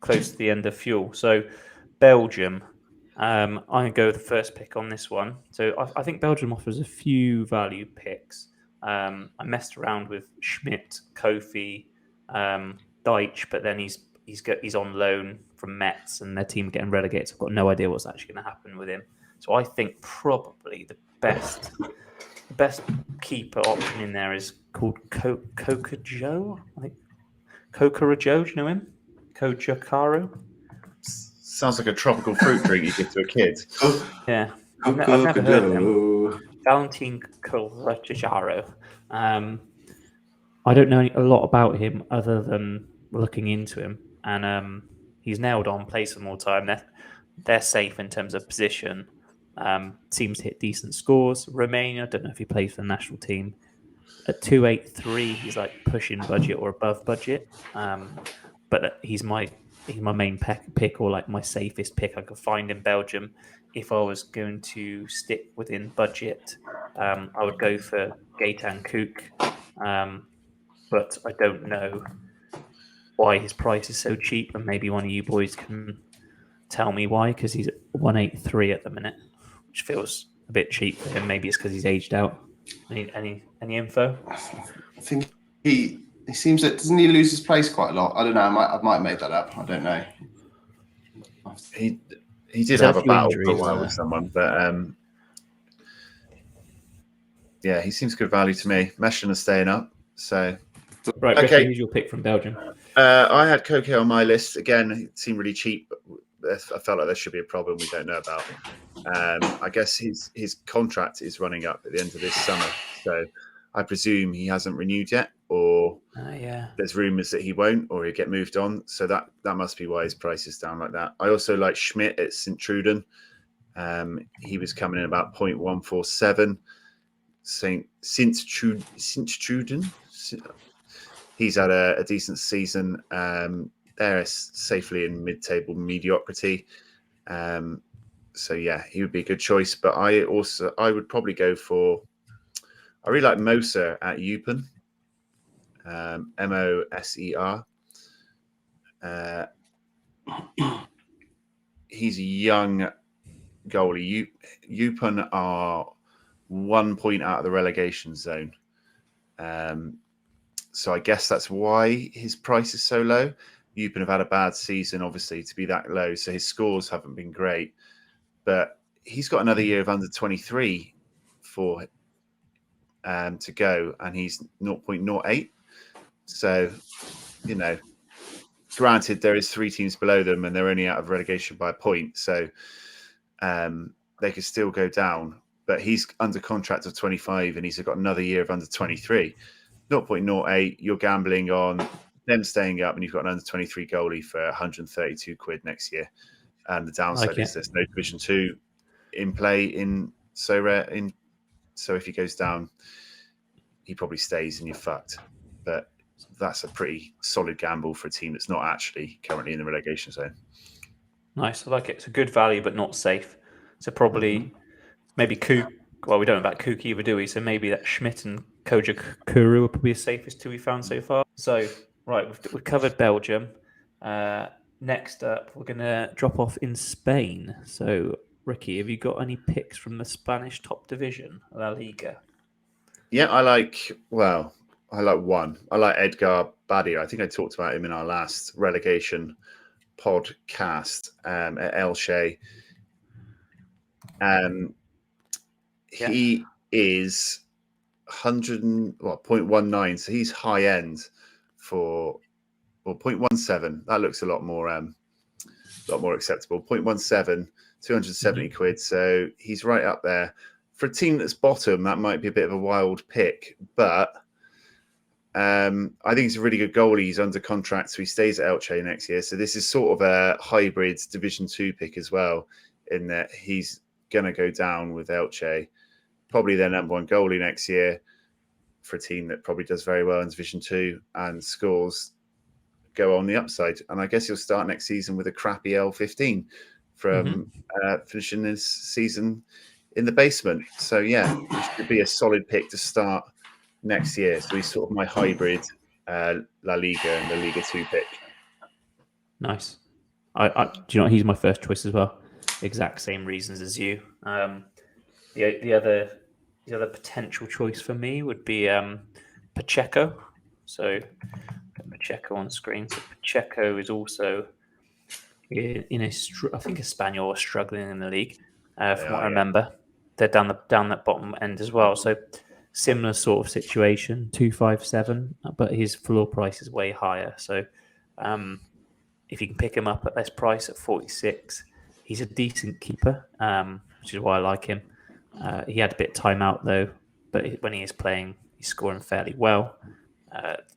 close to the end of fuel. So, Belgium. I'm going to go with the first pick on this one. So, I think Belgium offers a few value picks. I messed around with Schmidt, Kofi, Deitch, but then he's on loan from Metz and their team getting relegated. So I've got no idea what's actually going to happen with him. So I think probably the best keeper option in there is called Coca Joe. I think Coca Joe. Do you know him? Kojakaru. Sounds like a tropical fruit drink you give to a kid. Yeah, I've never heard of him. Valentin Kojakaru. I don't know a lot about him other than looking into him, and he's nailed on, plays some more time. They're safe in terms of position. Seems to hit decent scores. Romania, I don't know if he plays for the national team. At 283, he's like pushing budget or above budget. But he's my main pick or like my safest pick I could find in Belgium. If I was going to stick within budget, I would go for Gaetan Kook. But I don't know why his price is so cheap, and maybe one of you boys can tell me why, because he's at 183 at the minute, which feels a bit cheap for him. Maybe it's because he's aged out. Any info? I think he seems that doesn't he lose his place quite a lot? I don't know. I might have made that up. I don't know. He He's did had have a a few battle for a injuries, while with someone, but yeah, he seems good value to me. Meshon is staying up, so Right, okay. Ricky, who's your pick from Belgium? I had Koke on my list again. It seemed really cheap, but I felt like there should be a problem we don't know about. I guess his contract is running up at the end of this summer, so I presume he hasn't renewed yet, or Yeah. there's rumours that he won't, or he'll get moved on. So that must be why his price is down like that. I also like Schmidt at St Truden. He was coming in about 0.147. St Truden. He's had a decent season. They're safely in mid-table mediocrity. So yeah, he would be a good choice. But I would probably go for. I really like Moser at Eupen. Moser. He's a young goalie. Eupen are 1 point out of the relegation zone. So I guess that's why his price is so low. Eupen have had a bad season, obviously, to be that low. So his scores haven't been great. But he's got another year of under 23 for to go, and he's 0.08. So, granted, there is 3 teams below them, and they're only out of relegation by a point. So they could still go down. But he's under contract of 25, and he's got another year of under 23. 0.08, you're gambling on them staying up, and you've got an under 23 goalie for 132 quid next year. And the downside is there's no Division 2 in play in Sorare. So if he goes down, he probably stays and you're fucked. But that's a pretty solid gamble for a team that's not actually currently in the relegation zone. Nice. I like it. It's a good value, but not safe. So probably maybe Kook. Well, we don't know about Kook either, do we? So maybe that Schmidt and Koja Kuru are probably the safest 2 we found so far. So, right, we've covered Belgium. Next up, we're going to drop off in Spain. So, Ricky, have you got any picks from the Spanish top division, La Liga? Yeah, I like one. I like Edgar Badia. I think I talked about him in our last relegation podcast at Elche. He is 0.19, so he's high end for 0.17. That looks a lot more acceptable. 0.17, 270 quid. So he's right up there. For a team that's bottom, that might be a bit of a wild pick, but I think he's a really good goalie. He's under contract, so he stays at Elche next year. So this is sort of a hybrid Division 2 pick as well, in that he's going to go down with Elche, probably their number 1 goalie next year for a team that probably does very well in Division 2 and scores go on the upside. And I guess he'll start next season with a crappy L15 from finishing this season in the basement. So yeah, it should be a solid pick to start next year. So he's sort of my hybrid La Liga and the Liga 2 pick. Nice. Do you know what? He's my first choice as well. Exact same reasons as you. The other potential choice for me would be Pacheco. So Pacheco on screen. So Pacheco is also I think Espanyol are struggling in the league. From what I remember, they're down that bottom end as well. So similar sort of situation, 257, but his floor price is way higher. So if you can pick him up at this price at 46, he's a decent keeper, which is why I like him. He had a bit of time out though, but when he is playing, he's scoring fairly well.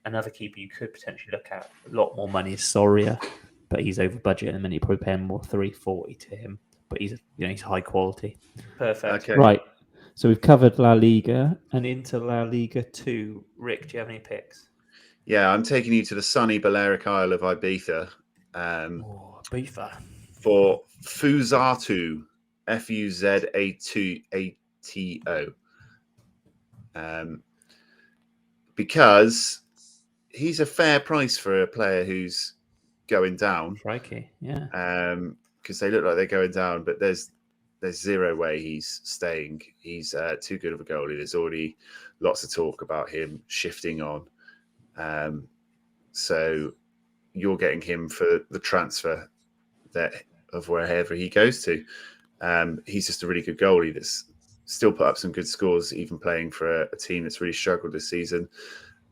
Another keeper you could potentially look at, a lot more money, is Sorare, but he's over budget, and then you're probably paying more 340 to him. But he's high quality. Perfect. Okay. Right. So we've covered La Liga and into La Liga 2. Rick, do you have any picks? Yeah, I'm taking you to the sunny Balearic Isle of Ibiza. Ibiza. For Fuzatu, Fuzato. Because he's a fair price for a player who's going down. Crikey, yeah. Because they look like they're going down, but there's there's zero way he's staying. He's too good of a goalie. There's already lots of talk about him shifting on. So you're getting him for the transfer of wherever he goes to. He's just a really good goalie that's still put up some good scores, even playing for a team that's really struggled this season.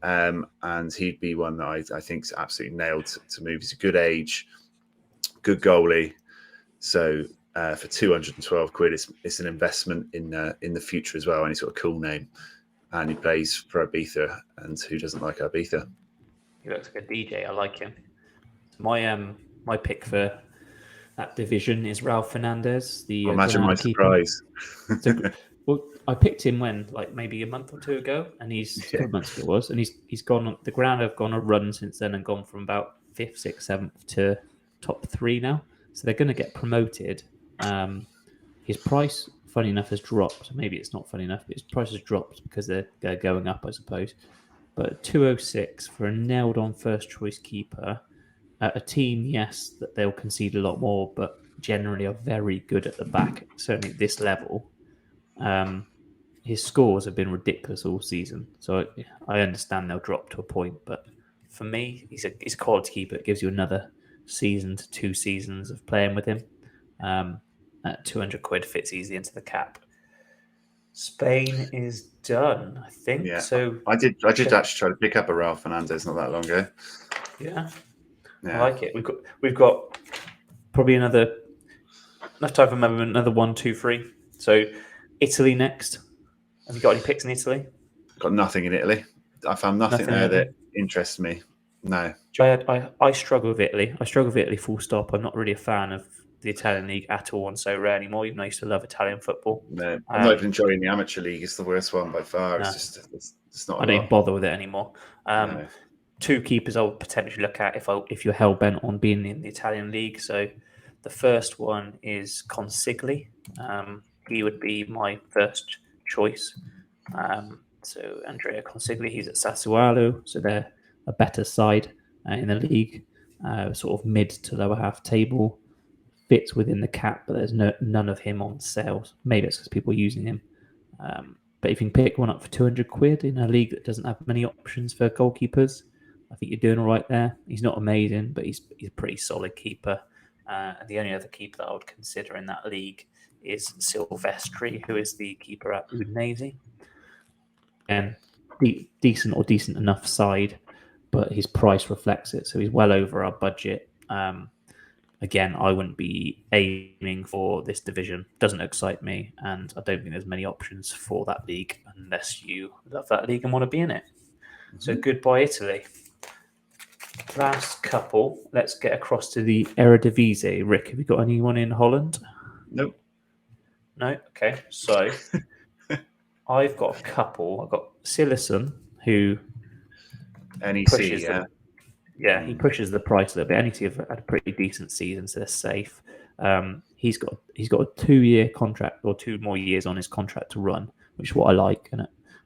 And he'd be one that I think is absolutely nailed to move. He's a good age, good goalie. So for 212 quid, it's an investment in the future as well. And he's got a cool name, and he plays for Ibiza. And who doesn't like Ibiza? He looks like a DJ. I like him. My pick for that division is Ralph Fernandez. Imagine my surprise. Well, I picked him maybe a month or two ago, and he's a couple of months ago it was, and he's gone. The ground have gone a run since then and gone from about 5th, 6th, 7th to top 3 now. So they're going to get promoted. His price, funny enough, has dropped. Maybe it's not funny enough, but his price has dropped because they're going up, I suppose. But 206 for a nailed-on first-choice keeper. A team, yes, that they'll concede a lot more, but generally are very good at the back, certainly at this level. His scores have been ridiculous all season, so I understand they'll drop to a point. But for me, he's a quality keeper. It gives you another season to 2 seasons of playing with him. At 200 quid fits easily into the cap. Spain is done, I think. Yeah. So I did actually try to pick up a Ralph Fernandez not that long ago. Yeah. Yeah. I like it. We've got probably enough time for maybe another 1, 2, 3. So Italy next. Have you got any picks in Italy? Got nothing in Italy. I found nothing there in Italy? that interests me. No. I struggle with Italy. I struggle with Italy full stop. I'm not really a fan of the Italian league at all, and so rare anymore, even though I used to love Italian football. No, I'm not even enjoying the amateur league. It's the worst one by far. No. It's not. I don't even bother with it anymore. No. 2 keepers I would potentially look at if you're hell bent on being in the Italian league. So the first one is Consigli. He would be my first choice. So Andrea Consigli, he's at Sassuolo, so they're a better side in the league, sort of mid to lower half table. Fits within the cap, but there's none of him on sale. Maybe it's because people are using him. But if you can pick one up for 200 quid in a league that doesn't have many options for goalkeepers, I think you're doing all right there. He's not amazing, but he's a pretty solid keeper. And the only other keeper that I would consider in that league is Silvestri, who is the keeper at Udinese. And decent enough side, but his price reflects it. So he's well over our budget. Again, I wouldn't be aiming for this division. Doesn't excite me, and I don't think there's many options for that league unless you love that league and want to be in it. Mm-hmm. So goodbye, Italy. Last couple. Let's get across to the Eredivisie. Rick, have you got anyone in Holland? Nope. No? Okay. So I've got a couple. I've got Silerson, who NEC, yeah. Yeah, he pushes the price a little bit. NEC have had a pretty decent season, so they're safe. He's got a 2-year contract or 2 more years on his contract to run, which is what I like. And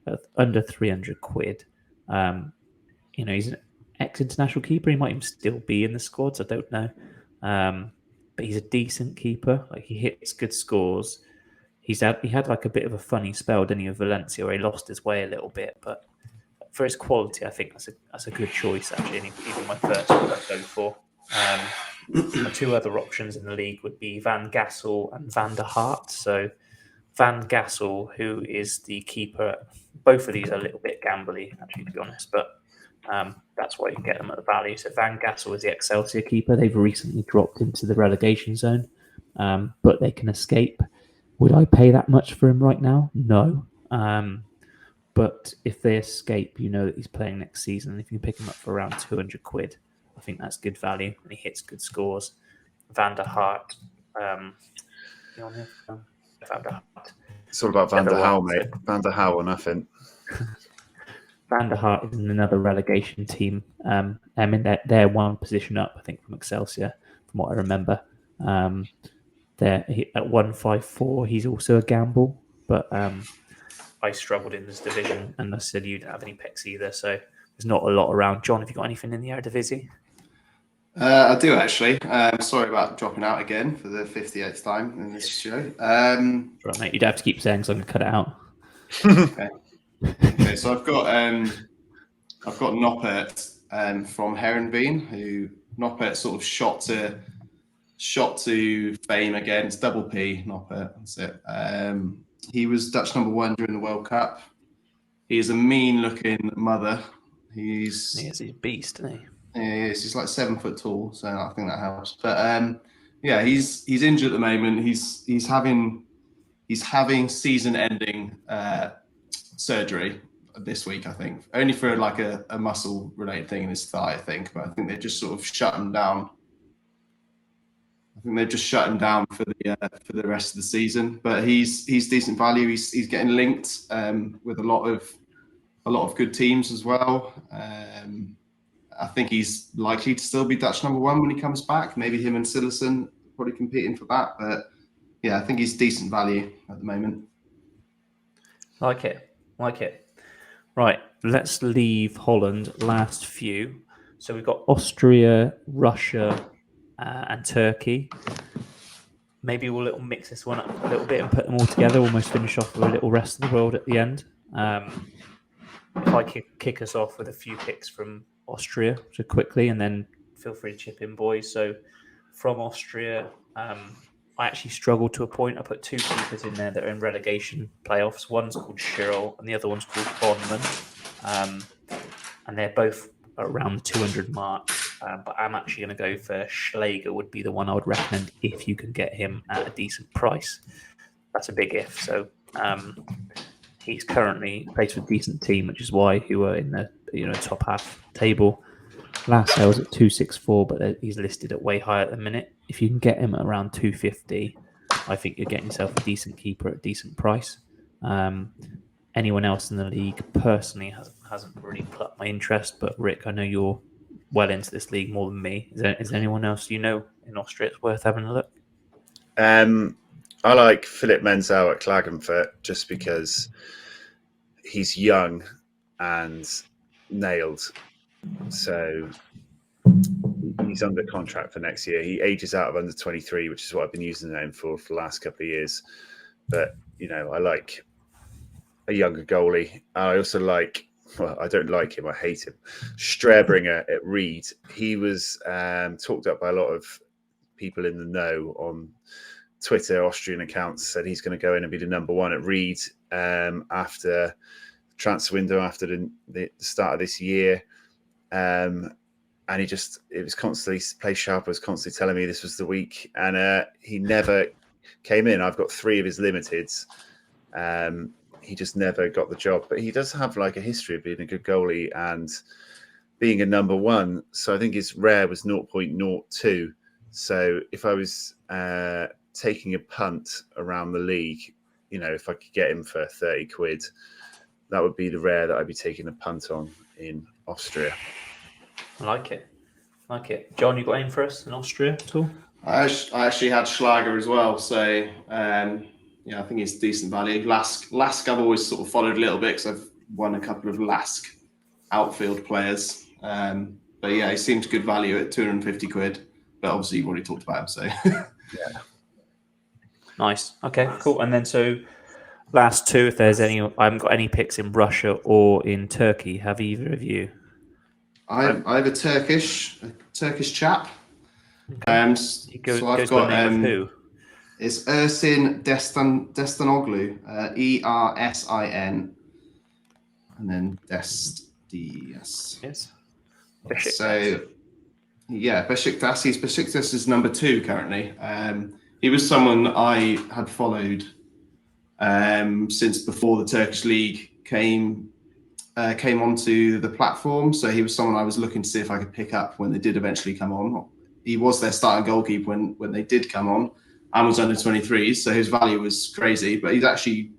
at under 300 quid, he's an ex-international keeper. He might even still be in the squads. I don't know, but he's a decent keeper. Like, he hits good scores. He had like a bit of a funny spell, didn't he, with Valencia, where he lost his way a little bit, but for his quality, I think that's a good choice, actually. And even my first one I'd go for. My 2 other options in the league would be Van Gassel and Van der Hart. So Van Gassel, who is the keeper, both of these are a little bit gambly, actually, to be honest, but that's why you get them at the value. So Van Gassel is the Excelsior keeper. They've recently dropped into the relegation zone, but they can escape. Would I pay that much for him right now? No. But if they escape, you know that he's playing next season. And if you can pick him up for around 200 quid, I think that's good value. And he hits good scores. Van der Hart. You on here? Van der Hart. It's all about Van der Hau, mate. Van der Hau or nothing. Van der Hart is in another relegation team. They're 1 position up, I think, from Excelsior, from what I remember. At 154, he's also a gamble. But I struggled in this division, and I said you didn't have any picks either, so there's not a lot around. John, have you got anything in the Eredivisie? I do actually. Sorry about dropping out again for the 58th time in this show. Right, mate. You'd have to keep saying, so I'm going to cut it out. Okay, so I've got Noppert from Heronveen, who Noppert sort of shot to fame again. It's double P, Noppert. That's it. He was Dutch number 1 during the World Cup. He is a mean-looking mother. He's a beast, isn't he? Yeah, he is. He's like 7 foot tall, so I think that helps. But yeah, he's injured at the moment. He's having season-ending surgery this week, I think, only for like a muscle-related thing in his thigh, I think. But I think they're just sort of shut him down. I think they've just shut him down for the rest of the season. But he's decent value. He's getting linked with a lot of good teams as well. I think he's likely to still be Dutch number 1 when he comes back. Maybe him and Sillison probably competing for that. But yeah, I think he's decent value at the moment. Like it. Right, let's leave Holland last few. So we've got Austria, Russia, and Turkey. Maybe we'll mix this one up a little bit and put them all together, almost finish off with a little rest of the world at the end. If I kick us off with a few picks from Austria so quickly, and then feel free to chip in, boys. So from Austria, I actually struggled to a point. I put 2 keepers in there that are in relegation playoffs. One's called Schirl and the other one's called Bondman. And they're both around the 200 mark. But I'm actually going to go for Schläger would be the one I would recommend if you can get him at a decent price. That's a big if. So he's currently plays for a decent team, which is why he were in the top half table. Last sale was at 264, but he's listed at way higher at the minute. If you can get him at around 250, I think you're getting yourself a decent keeper at a decent price. Anyone else in the league personally hasn't really plucked my interest, but Rick, I know you're well into this league more than me. Is there anyone else in Austria it's worth having a look? I like Philip Menzel at Klagenfurt just because he's young and nailed. So he's under contract for next year. He ages out of under 23, which is what I've been using him for the last couple of years. But, I like a younger goalie. I also like, well, I don't like him. I hate him. Strebringer at Reed. He was talked up by a lot of people in the know on Twitter. Austrian accounts said he's going to go in and be the number 1 at Reed after transfer window, after the start of this year. And it was constantly, Play Sharp was constantly telling me this was the week, and he never came in. I've got 3 of his limiteds. He just never got the job, but he does have like a history of being a good goalie and being a number 1. So I think his rare was 0.02. So if I was taking a punt around the league, if I could get him for 30 quid, that would be the rare that I'd be taking a punt on in Austria. I like it. John, you got aim for us in Austria at all? I actually had Schlager as well, so I think it's decent value. Lask I've always sort of followed a little bit because I've won a couple of Lask outfield players. But yeah, he seems good value at 250 quid. But obviously you've already talked about him, so yeah. Nice. Okay, cool. And then so last 2, if there's any, I haven't got any picks in Russia or in Turkey. Have either of you? I have a Turkish chap. Okay. So I've got who? It's Ersin Destanoglu, Ersin, and then Destias. Yes. So yeah, Besiktas. Besiktas is number 2 currently. He was someone I had followed since before the Turkish league came onto the platform. So he was someone I was looking to see if I could pick up when they did eventually come on. He was their starting goalkeeper when they did come on, and was under 23s, so his value was crazy. But he's actually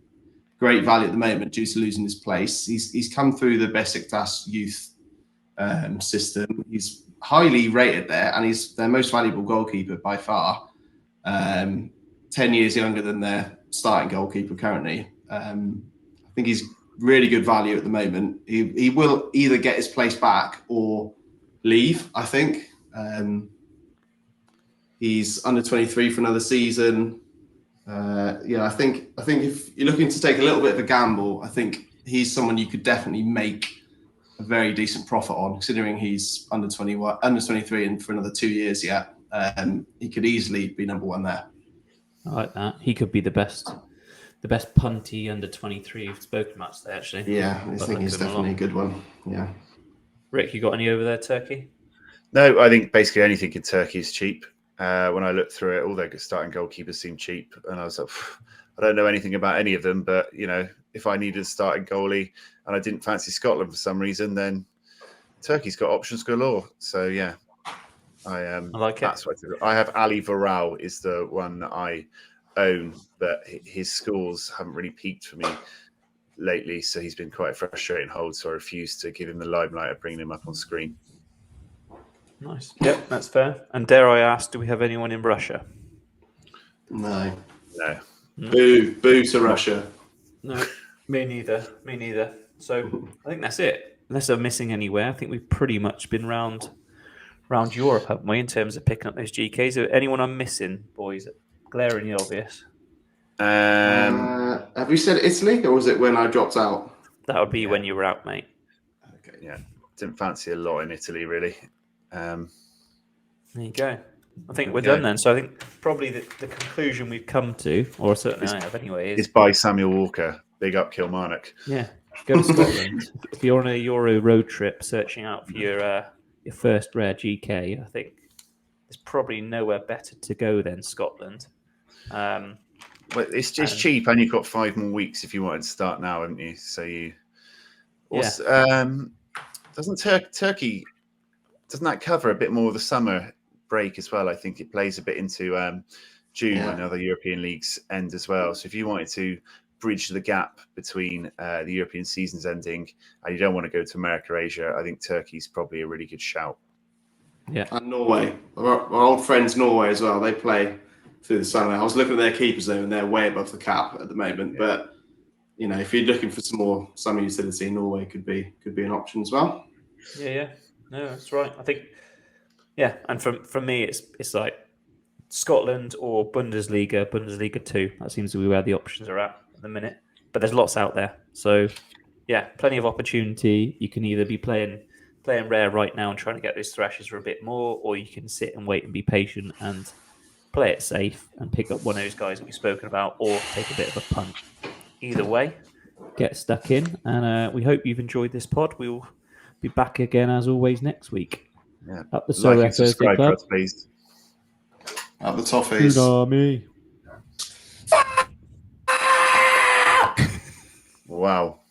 great value at the moment due to losing his place. He's come through the Besiktas youth system. He's highly rated there, and he's their most valuable goalkeeper by far. 10 years younger than their starting goalkeeper currently. I think he's really good value at the moment. He will either get his place back or leave, I think. He's under 23 for another season. I think if you're looking to take a little bit of a gamble, I think he's someone you could definitely make a very decent profit on, considering he's under 23, and for another 2 years yet. He could easily be number one there. I like that. He could be the best punty under 23 you've spoken about today, actually. Yeah, I think he's definitely a good one. Yeah. Rick, you got any over there, Turkey? No, I think basically anything in Turkey is cheap. When I looked through it, all their starting goalkeepers seemed cheap, and I was like, I don't know anything about any of them, but if I needed a starting goalie and I didn't fancy Scotland for some reason, then Turkey's got options galore. So yeah, I like it. That's what I have. Ali Varal is the one that I own, but his scores haven't really peaked for me lately, so he's been quite a frustrating hold. So I refuse to give him the limelight of bringing him up on screen. Nice. Yep, that's fair. And dare I ask, do we have anyone in Russia? No. No. Boo to Russia. No, me neither. So I think that's it. Unless I'm missing anywhere, I think we've pretty much been round Europe, haven't we, in terms of picking up those GKs? Anyone I'm missing, boys? Glaringly obvious. Have we said Italy, or was it when I dropped out? That would be when you were out, mate. Okay. Yeah, didn't fancy a lot in Italy, really. There you go. I think we're done then. So I think probably the conclusion we've come to, or certainly I have anyway, is by Samuel Walker. Big up Kilmarnock. Yeah, go to Scotland. If you're on a Euro road trip searching out for your first rare GK, I think there's probably nowhere better to go than Scotland. Well, it's just cheap, and you've got 5 more weeks if you wanted to start now, haven't you? So you also, doesn't Turkey, doesn't that cover a bit more of the summer break as well? I think it plays a bit into June when other European leagues end as well. So if you wanted to bridge the gap between the European seasons ending and you don't want to go to America or Asia, I think Turkey's probably a really good shout. Yeah. And Norway. Our old friends Norway as well. They play through the summer. I was looking at their keepers though, and they're way above the cap at the moment. Yeah. But if you're looking for some more summer utility, Norway could be an option as well. Yeah. No, that's right. I think and from me it's like Scotland or Bundesliga 2. That seems to be where the options are at the minute. But there's lots out there. So plenty of opportunity. You can either be playing rare right now and trying to get those thrashes for a bit more, or you can sit and wait and be patient and play it safe and pick up one of those guys that we've spoken about, or take a bit of a punt. Either way, get stuck in, and we hope you've enjoyed this pod. We'll be back again as always next week. Yeah. Up the Sorare and subscribe Club. for us, please. Up the toffees. Tsunami. Wow.